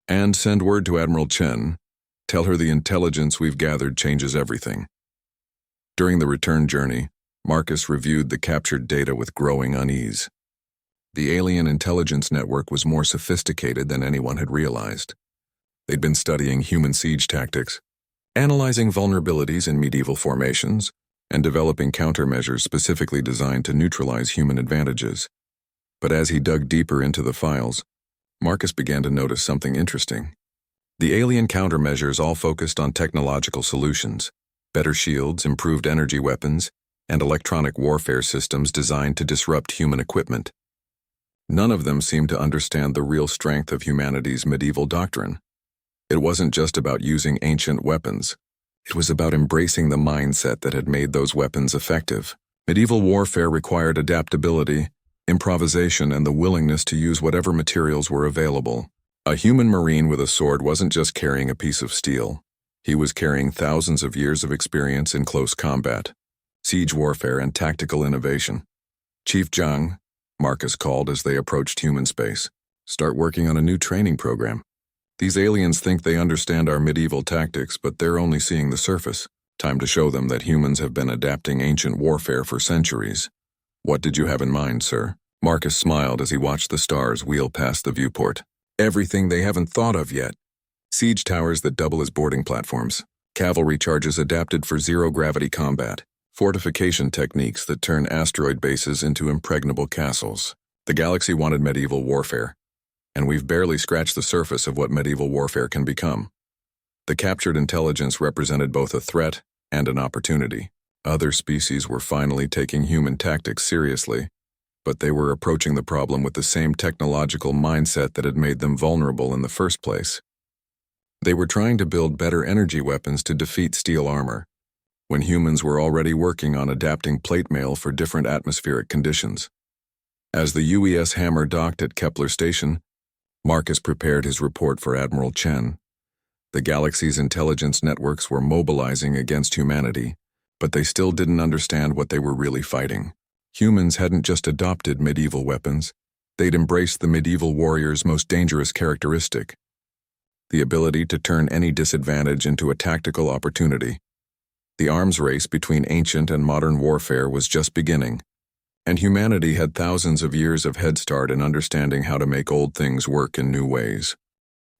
and send word to Admiral Chen. Tell her the intelligence we've gathered changes everything." During the return journey, Marcus reviewed the captured data with growing unease. The alien intelligence network was more sophisticated than anyone had realized. They'd been studying human siege tactics, analyzing vulnerabilities in medieval formations, and developing countermeasures specifically designed to neutralize human advantages. But as he dug deeper into the files, Marcus began to notice something interesting. The alien countermeasures all focused on technological solutions, better shields, improved energy weapons, and electronic warfare systems designed to disrupt human equipment. None of them seemed to understand the real strength of humanity's medieval doctrine. It wasn't just about using ancient weapons. It was about embracing the mindset that had made those weapons effective. Medieval warfare required adaptability, improvisation, and the willingness to use whatever materials were available. A human marine with a sword wasn't just carrying a piece of steel. He was carrying thousands of years of experience in close combat, siege warfare, and tactical innovation. Chief Zhang, Marcus called as they approached human space, start working on a new training program. These aliens think they understand our medieval tactics, but they're only seeing the surface. Time to show them that humans have been adapting ancient warfare for centuries. What did you have in mind, sir? Marcus smiled as he watched the stars wheel past the viewport. Everything they haven't thought of yet. Siege towers that double as boarding platforms, cavalry charges adapted for zero-gravity combat, fortification techniques that turn asteroid bases into impregnable castles. The galaxy wanted medieval warfare, and we've barely scratched the surface of what medieval warfare can become. The captured intelligence represented both a threat and an opportunity. Other species were finally taking human tactics seriously, but they were approaching the problem with the same technological mindset that had made them vulnerable in the first place. They were trying to build better energy weapons to defeat steel armor, when humans were already working on adapting plate mail for different atmospheric conditions. As the UES Hammer docked at Kepler Station, Marcus prepared his report for Admiral Chen. The galaxy's intelligence networks were mobilizing against humanity, but they still didn't understand what they were really fighting. Humans hadn't just adopted medieval weapons, they'd embraced the medieval warrior's most dangerous characteristic: the ability to turn any disadvantage into a tactical opportunity. The arms race between ancient and modern warfare was just beginning, and humanity had thousands of years of head start in understanding how to make old things work in new ways.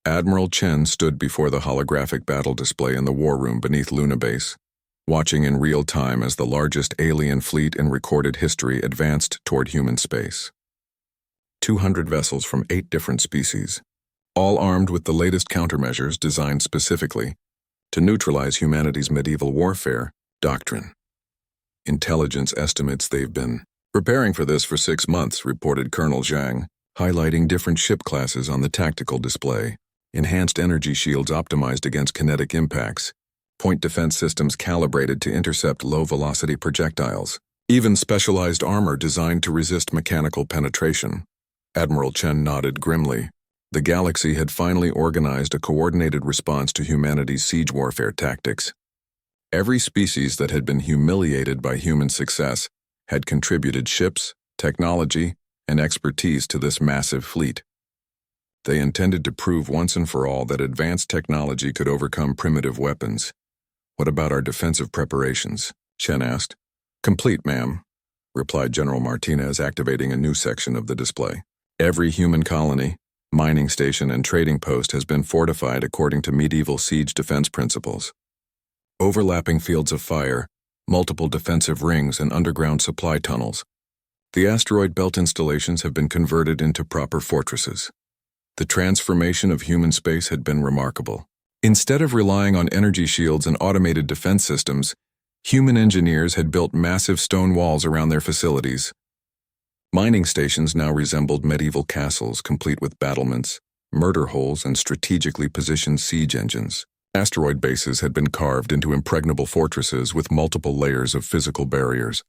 Admiral Chen stood before the holographic battle display in the war room beneath Luna Base, watching in real time as the largest alien fleet in recorded history advanced toward human space. 200 vessels from 8 different species, all armed with the latest countermeasures designed specifically to neutralize humanity's medieval warfare doctrine. Intelligence estimates they've been preparing for this for 6 months, reported Colonel Zhang, highlighting different ship classes on the tactical display. Enhanced energy shields optimized against kinetic impacts, point defense systems calibrated to intercept low-velocity projectiles, even specialized armor designed to resist mechanical penetration. Admiral Chen nodded grimly. The galaxy had finally organized a coordinated response to humanity's siege warfare tactics. Every species that had been humiliated by human success had contributed ships, technology, and expertise to this massive fleet. They intended to prove once and for all that advanced technology could overcome primitive weapons. What about our defensive preparations? Chen asked. Complete, ma'am, replied General Martinez, activating a new section of the display. Every human colony, mining station, and trading post has been fortified according to medieval siege defense principles. Overlapping fields of fire, multiple defensive rings, and underground supply tunnels. The asteroid belt installations have been converted into proper fortresses. The transformation of human space had been remarkable. Instead of relying on energy shields and automated defense systems, human engineers had built massive stone walls around their facilities. Mining stations now resembled medieval castles, complete with battlements, murder holes, and strategically positioned siege engines. Asteroid bases had been carved into impregnable fortresses with multiple layers of physical barriers.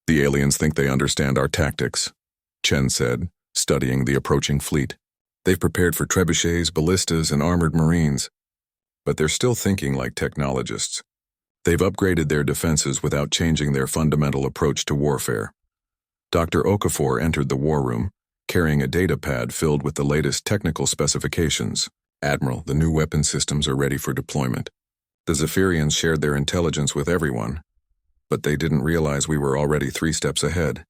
The aliens think they understand our tactics, Chen said, studying the approaching fleet. They've prepared for trebuchets, ballistas, and armored marines, but they're still thinking like technologists. They've upgraded their defenses without changing their fundamental approach to warfare. Dr. Okafor entered the war room, carrying a data pad filled with the latest technical specifications. Admiral, the new weapon systems are ready for deployment. The Zephyrians shared their intelligence with everyone, but they didn't realize we were already 3 steps ahead.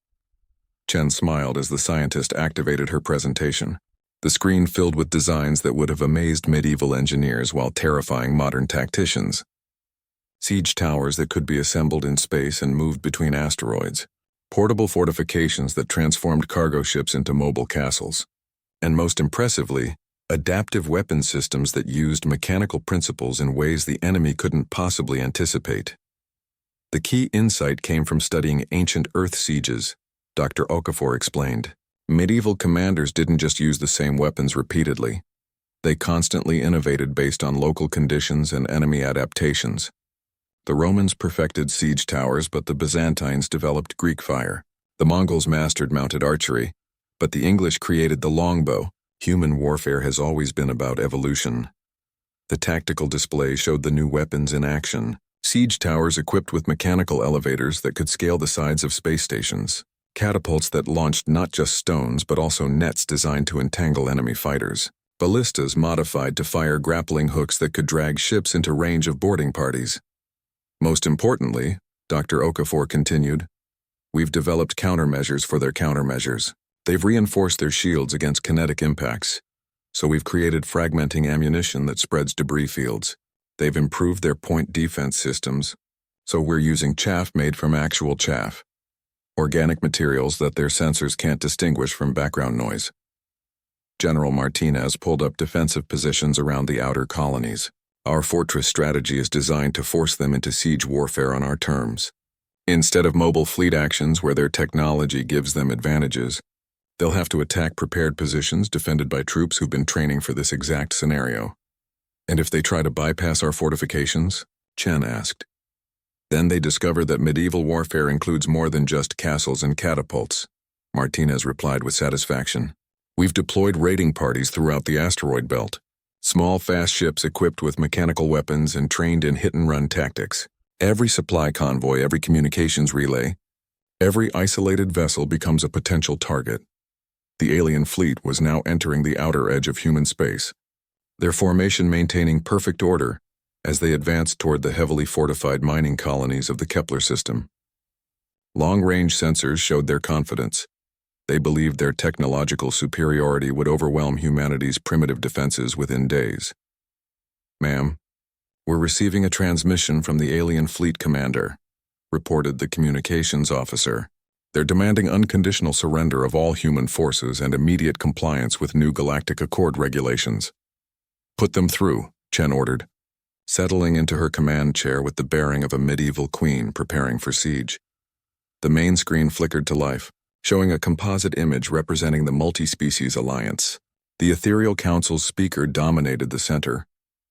Chen smiled as the scientist activated her presentation. the screen filled with designs that would have amazed medieval engineers while terrifying modern tacticians. Siege towers that could be assembled in space and moved between asteroids, portable fortifications that transformed cargo ships into mobile castles, and most impressively, adaptive weapon systems that used mechanical principles in ways the enemy couldn't possibly anticipate. The key insight came from studying ancient Earth sieges, Dr. Okafor explained. Medieval commanders didn't just use the same weapons repeatedly. They constantly innovated based on local conditions and enemy adaptations. The Romans perfected siege towers, but the Byzantines developed Greek fire. The Mongols mastered mounted archery, but the English created the longbow. Human warfare has always been about evolution. The tactical display showed the new weapons in action. Siege towers equipped with mechanical elevators that could scale the sides of space stations. Catapults that launched not just stones but also nets designed to entangle enemy fighters. Ballistas modified to fire grappling hooks that could drag ships into range of boarding parties. Most importantly, Dr. Okafor continued, we've developed countermeasures for their countermeasures. They've reinforced their shields against kinetic impacts, so we've created fragmenting ammunition that spreads debris fields. They've improved their point defense systems, so we're using chaff made from actual chaff. Organic materials that their sensors can't distinguish from background noise. General Martinez pulled up defensive positions around the outer colonies. Our fortress strategy is designed to force them into siege warfare on our terms. Instead of mobile fleet actions where their technology gives them advantages, they'll have to attack prepared positions defended by troops who've been training for this exact scenario. And if they try to bypass our fortifications? Chen asked. Then they discover that medieval warfare includes more than just castles and catapults, Martinez replied with satisfaction. We've deployed raiding parties throughout the asteroid belt. Small, fast ships equipped with mechanical weapons and trained in hit-and-run tactics. Every supply convoy, every communications relay, every isolated vessel becomes a potential target. The alien fleet was now entering the outer edge of human space, their formation maintaining perfect order as they advanced toward the heavily fortified mining colonies of the Kepler system. Long-range sensors showed their confidence. They believed their technological superiority would overwhelm humanity's primitive defenses within days. Ma'am, we're receiving a transmission from the alien fleet commander, reported the communications officer. They're demanding unconditional surrender of all human forces and immediate compliance with new Galactic Accord regulations. Put them through, Chen ordered, settling into her command chair with the bearing of a medieval queen preparing for siege. The main screen flickered to life, showing a composite image representing the multi-species alliance. The Ethereal Council's speaker dominated the center,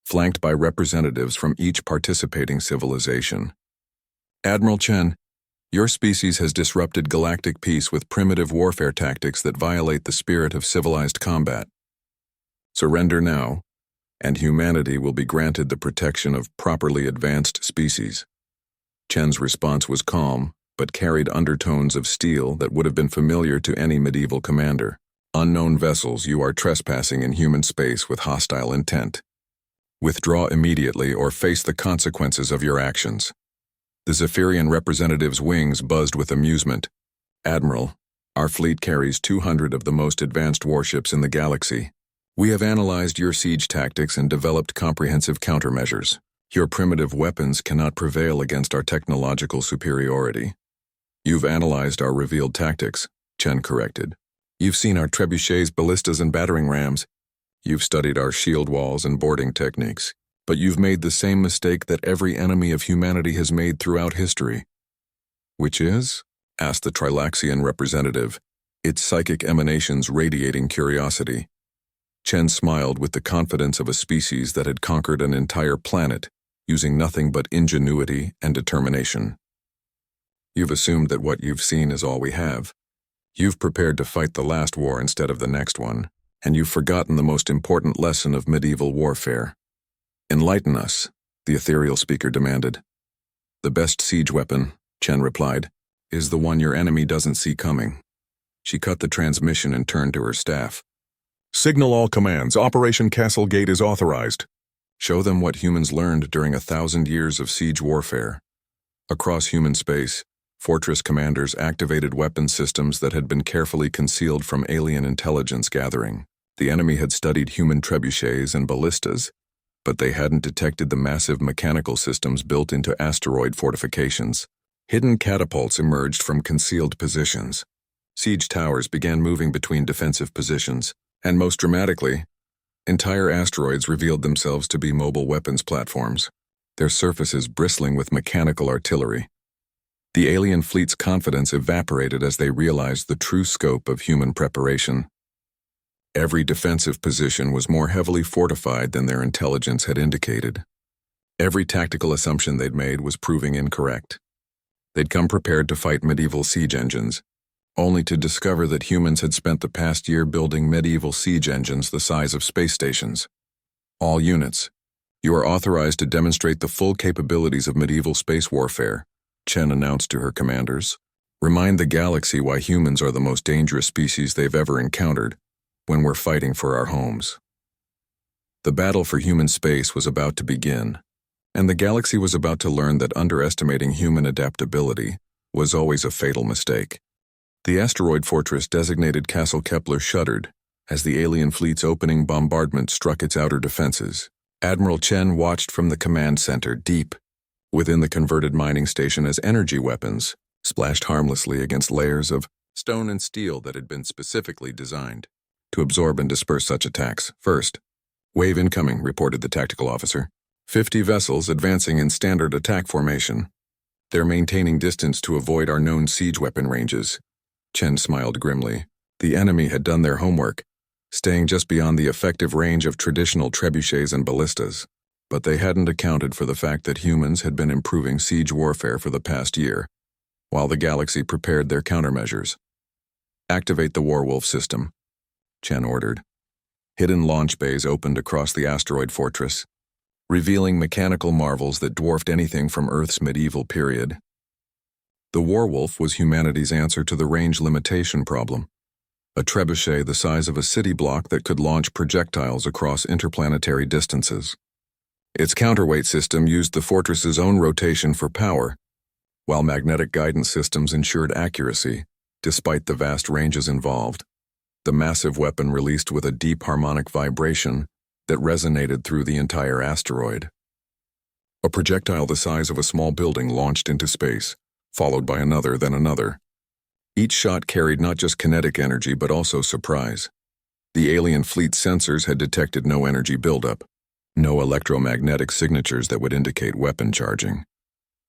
flanked by representatives from each participating civilization. Admiral Chen, your species has disrupted galactic peace with primitive warfare tactics that violate the spirit of civilized combat. Surrender now, and humanity will be granted the protection of properly advanced species. Chen's response was calm, but carried undertones of steel that would have been familiar to any medieval commander. Unknown vessels, you are trespassing in human space with hostile intent. Withdraw immediately or face the consequences of your actions. The Zephyrian representative's wings buzzed with amusement. Admiral, our fleet carries 200 of the most advanced warships in the galaxy. We have analyzed your siege tactics and developed comprehensive countermeasures. Your primitive weapons cannot prevail against our technological superiority. You've analyzed our revealed tactics, Chen corrected. You've seen our trebuchets, ballistas, and battering rams. You've studied our shield walls and boarding techniques. But you've made the same mistake that every enemy of humanity has made throughout history. Which is? Asked the Trilaxian representative, its psychic emanations radiating curiosity. Chen smiled with the confidence of a species that had conquered an entire planet, using nothing but ingenuity and determination. You've assumed that what you've seen is all we have. You've prepared to fight the last war instead of the next one, and you've forgotten the most important lesson of medieval warfare. Enlighten us, the ethereal speaker demanded. The best siege weapon, Chen replied, is the one your enemy doesn't see coming. She cut the transmission and turned to her staff. Signal all commands. Operation Castle Gate is authorized. Show them what humans learned during 1,000 years of siege warfare. Across human space, fortress commanders activated weapon systems that had been carefully concealed from alien intelligence gathering. The enemy had studied human trebuchets and ballistas, but they hadn't detected the massive mechanical systems built into asteroid fortifications. Hidden catapults emerged from concealed positions. Siege towers began moving between defensive positions, and most dramatically, entire asteroids revealed themselves to be mobile weapons platforms, their surfaces bristling with mechanical artillery. The alien fleet's confidence evaporated as they realized the true scope of human preparation. Every defensive position was more heavily fortified than their intelligence had indicated. Every tactical assumption they'd made was proving incorrect. They'd come prepared to fight medieval siege engines, only to discover that humans had spent the past year building medieval siege engines the size of space stations. All units, you are authorized to demonstrate the full capabilities of medieval space warfare, Chen announced to her commanders. Remind the galaxy why humans are the most dangerous species they've ever encountered when we're fighting for our homes. The battle for human space was about to begin, and the galaxy was about to learn that underestimating human adaptability was always a fatal mistake. The asteroid fortress designated Castle Kepler shuddered as the alien fleet's opening bombardment struck its outer defenses. Admiral Chen watched from the command center deep within the converted mining station as energy weapons splashed harmlessly against layers of stone and steel that had been specifically designed to absorb and disperse such attacks. First, wave incoming, reported the tactical officer. 50 vessels advancing in standard attack formation. They're maintaining distance to avoid our known siege weapon ranges. Chen smiled grimly. The enemy had done their homework, staying just beyond the effective range of traditional trebuchets and ballistas. But they hadn't accounted for the fact that humans had been improving siege warfare for the past year, while the galaxy prepared their countermeasures. Activate the Warwolf system, Chen ordered. Hidden launch bays opened across the asteroid fortress, revealing mechanical marvels that dwarfed anything from Earth's medieval period. The Warwolf was humanity's answer to the range limitation problem, a trebuchet the size of a city block that could launch projectiles across interplanetary distances. Its counterweight system used the fortress's own rotation for power, while magnetic guidance systems ensured accuracy, despite the vast ranges involved. The massive weapon released with a deep harmonic vibration that resonated through the entire asteroid. A projectile the size of a small building launched into space, followed by another, then another. Each shot carried not just kinetic energy but also surprise. The alien fleet's sensors had detected no energy buildup, no electromagnetic signatures that would indicate weapon charging.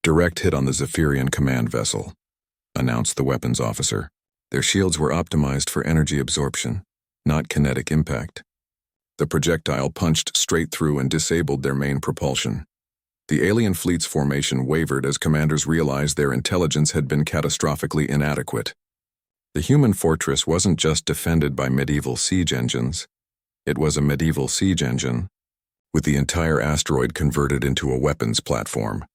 Direct hit on the Zephyrian command vessel, announced the weapons officer. Their shields were optimized for energy absorption, not kinetic impact. The projectile punched straight through and disabled their main propulsion. The alien fleet's formation wavered as commanders realized their intelligence had been catastrophically inadequate. The human fortress wasn't just defended by medieval siege engines. It was a medieval siege engine, with the entire asteroid converted into a weapons platform.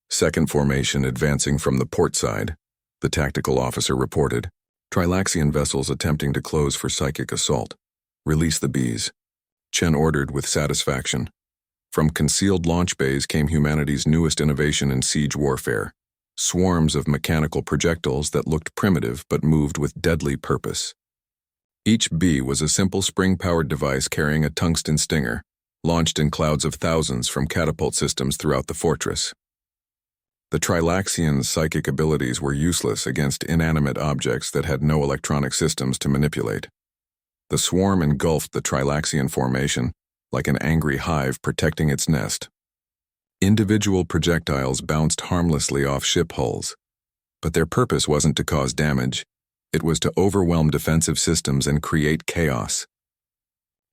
Second formation advancing from the port side, the tactical officer reported. Trilaxian vessels attempting to close for psychic assault. Release the bees, Chen ordered with satisfaction. From concealed launch bays came humanity's newest innovation in siege warfare, swarms of mechanical projectiles that looked primitive but moved with deadly purpose. Each bee was a simple spring-powered device carrying a tungsten stinger, launched in clouds of thousands from catapult systems throughout the fortress. The Trilaxians' psychic abilities were useless against inanimate objects that had no electronic systems to manipulate. The swarm engulfed the Trilaxian formation, like an angry hive protecting its nest. Individual projectiles bounced harmlessly off ship hulls, but their purpose wasn't to cause damage. It was to overwhelm defensive systems and create chaos.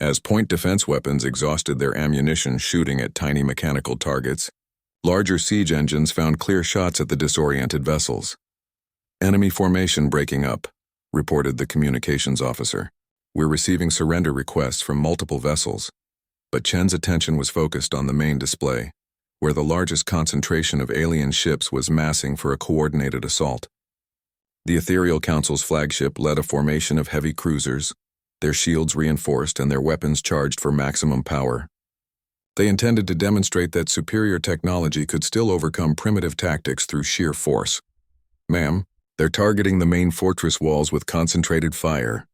As point defense weapons exhausted their ammunition shooting at tiny mechanical targets, larger siege engines found clear shots at the disoriented vessels. Enemy formation breaking up, reported the communications officer. We're receiving surrender requests from multiple vessels, but Chen's attention was focused on the main display, where the largest concentration of alien ships was massing for a coordinated assault. The Ethereal Council's flagship led a formation of heavy cruisers, their shields reinforced and their weapons charged for maximum power. They intended to demonstrate that superior technology could still overcome primitive tactics through sheer force. Ma'am, they're targeting the main fortress walls with concentrated fire,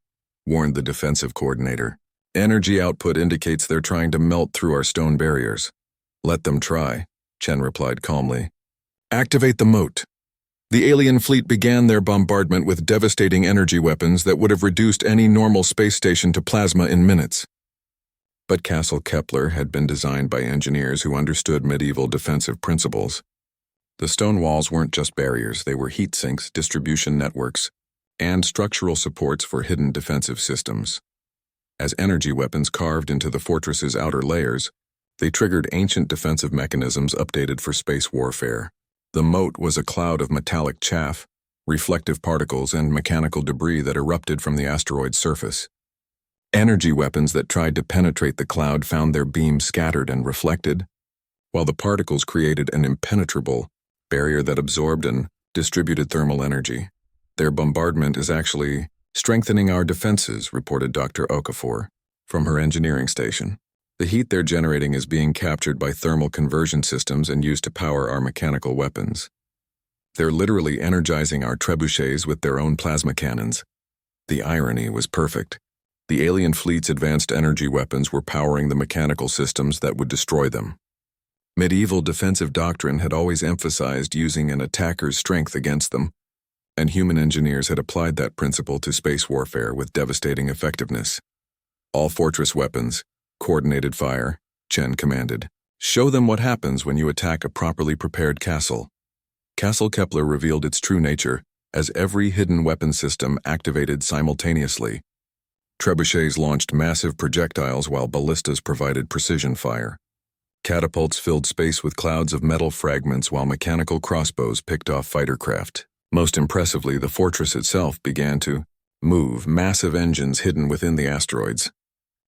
warned the defensive coordinator. Energy output indicates they're trying to melt through our stone barriers. Let them try, Chen replied calmly. Activate the moat. The alien fleet began their bombardment with devastating energy weapons that would have reduced any normal space station to plasma in minutes. But Castle Kepler had been designed by engineers who understood medieval defensive principles. The stone walls weren't just barriers, they were heat sinks, distribution networks, and structural supports for hidden defensive systems. As energy weapons carved into the fortress's outer layers, they triggered ancient defensive mechanisms updated for space warfare. The moat was a cloud of metallic chaff, reflective particles, and mechanical debris that erupted from the asteroid's surface. Energy weapons that tried to penetrate the cloud found their beams scattered and reflected, while the particles created an impenetrable barrier that absorbed and distributed thermal energy. Their bombardment is actually strengthening our defenses, reported Dr. Okafor from her engineering station. The heat they're generating is being captured by thermal conversion systems and used to power our mechanical weapons. They're literally energizing our trebuchets with their own plasma cannons. The irony was perfect. The alien fleet's advanced energy weapons were powering the mechanical systems that would destroy them. Medieval defensive doctrine had always emphasized using an attacker's strength against them, and human engineers had applied that principle to space warfare with devastating effectiveness. All fortress weapons, coordinated fire, Chen commanded. Show them what happens when you attack a properly prepared castle. Castle Kepler revealed its true nature as every hidden weapon system activated simultaneously. Trebuchets launched massive projectiles while ballistas provided precision fire. Catapults filled space with clouds of metal fragments while mechanical crossbows picked off fighter craft. Most impressively, the fortress itself began to move, massive engines hidden within the asteroids.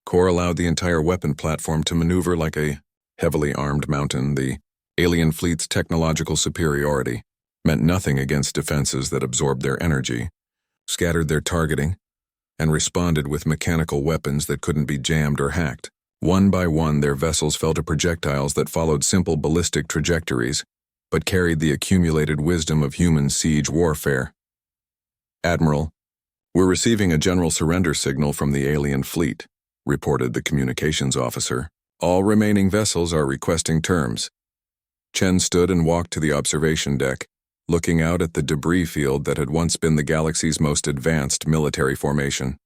Core allowed the entire weapon platform to maneuver like a heavily armed mountain. The alien fleet's technological superiority meant nothing against defenses that absorbed their energy, scattered their targeting, and responded with mechanical weapons that couldn't be jammed or hacked. One by one, their vessels fell to projectiles that followed simple ballistic trajectories, but carried the accumulated wisdom of human siege warfare. Admiral, we're receiving a general surrender signal from the alien fleet, reported the communications officer. All remaining vessels are requesting terms. Chen stood and walked to the observation deck, looking out at the debris field that had once been the galaxy's most advanced military formation.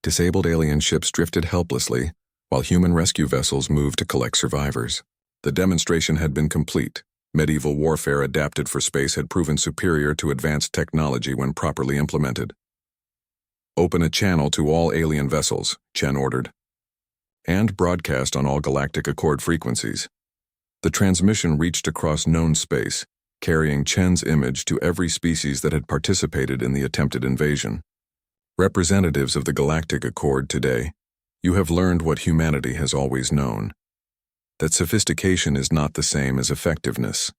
Disabled alien ships drifted helplessly, while human rescue vessels moved to collect survivors. The demonstration had been complete. Medieval warfare adapted for space had proven superior to advanced technology when properly implemented. Open a channel to all alien vessels, Chen ordered, and broadcast on all Galactic Accord frequencies. The transmission reached across known space, carrying Chen's image to every species that had participated in the attempted invasion. Representatives of the Galactic Accord today, you have learned what humanity has always known, that sophistication is not the same as effectiveness.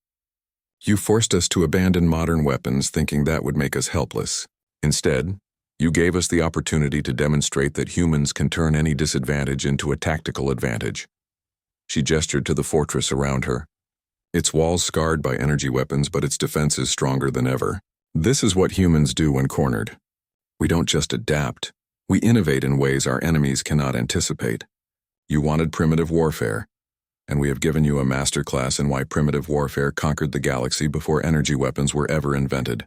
You forced us to abandon modern weapons thinking that would make us helpless. Instead, you gave us the opportunity to demonstrate that humans can turn any disadvantage into a tactical advantage. She gestured to the fortress around her. Its walls scarred by energy weapons, but its defenses stronger than ever. This is what humans do when cornered. We don't just adapt. We innovate in ways our enemies cannot anticipate. You wanted primitive warfare, and we have given you a masterclass in why primitive warfare conquered the galaxy before energy weapons were ever invented.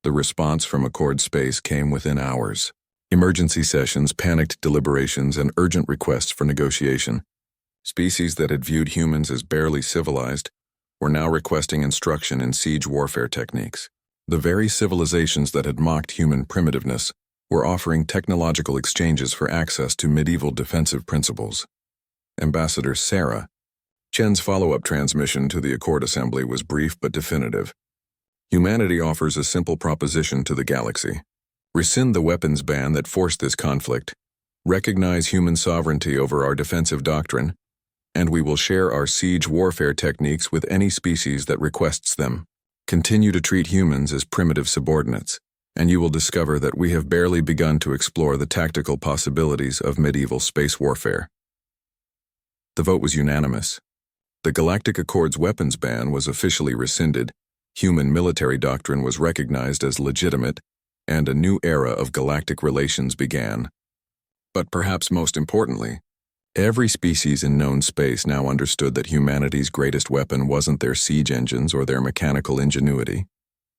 The response from Accord Space came within hours. Emergency sessions, panicked deliberations, and urgent requests for negotiation. Species that had viewed humans as barely civilized were now requesting instruction in siege warfare techniques. The very civilizations that had mocked human primitiveness were offering technological exchanges for access to medieval defensive principles. Ambassador Sarah. Chen's follow-up transmission to the Accord Assembly was brief but definitive. Humanity offers a simple proposition to the galaxy. Rescind the weapons ban that forced this conflict, recognize human sovereignty over our defensive doctrine, and we will share our siege warfare techniques with any species that requests them. Continue to treat humans as primitive subordinates, and you will discover that we have barely begun to explore the tactical possibilities of medieval space warfare. The vote was unanimous. The Galactic Accord's weapons ban was officially rescinded, human military doctrine was recognized as legitimate, and a new era of galactic relations began. But perhaps most importantly, every species in known space now understood that humanity's greatest weapon wasn't their siege engines or their mechanical ingenuity.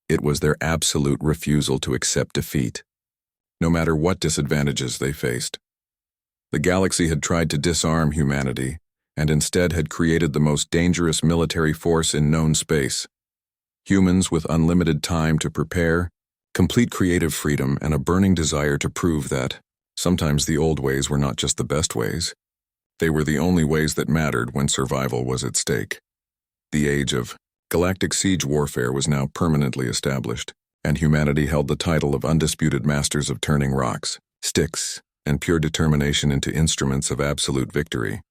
It was their absolute refusal to accept defeat, no matter what disadvantages they faced. The galaxy had tried to disarm humanity, and instead had created the most dangerous military force in known space. Humans with unlimited time to prepare, complete creative freedom, and a burning desire to prove that sometimes the old ways were not just the best ways. They were the only ways that mattered when survival was at stake. The age of galactic siege warfare was now permanently established, and humanity held the title of undisputed masters of turning rocks, sticks, and pure determination into instruments of absolute victory.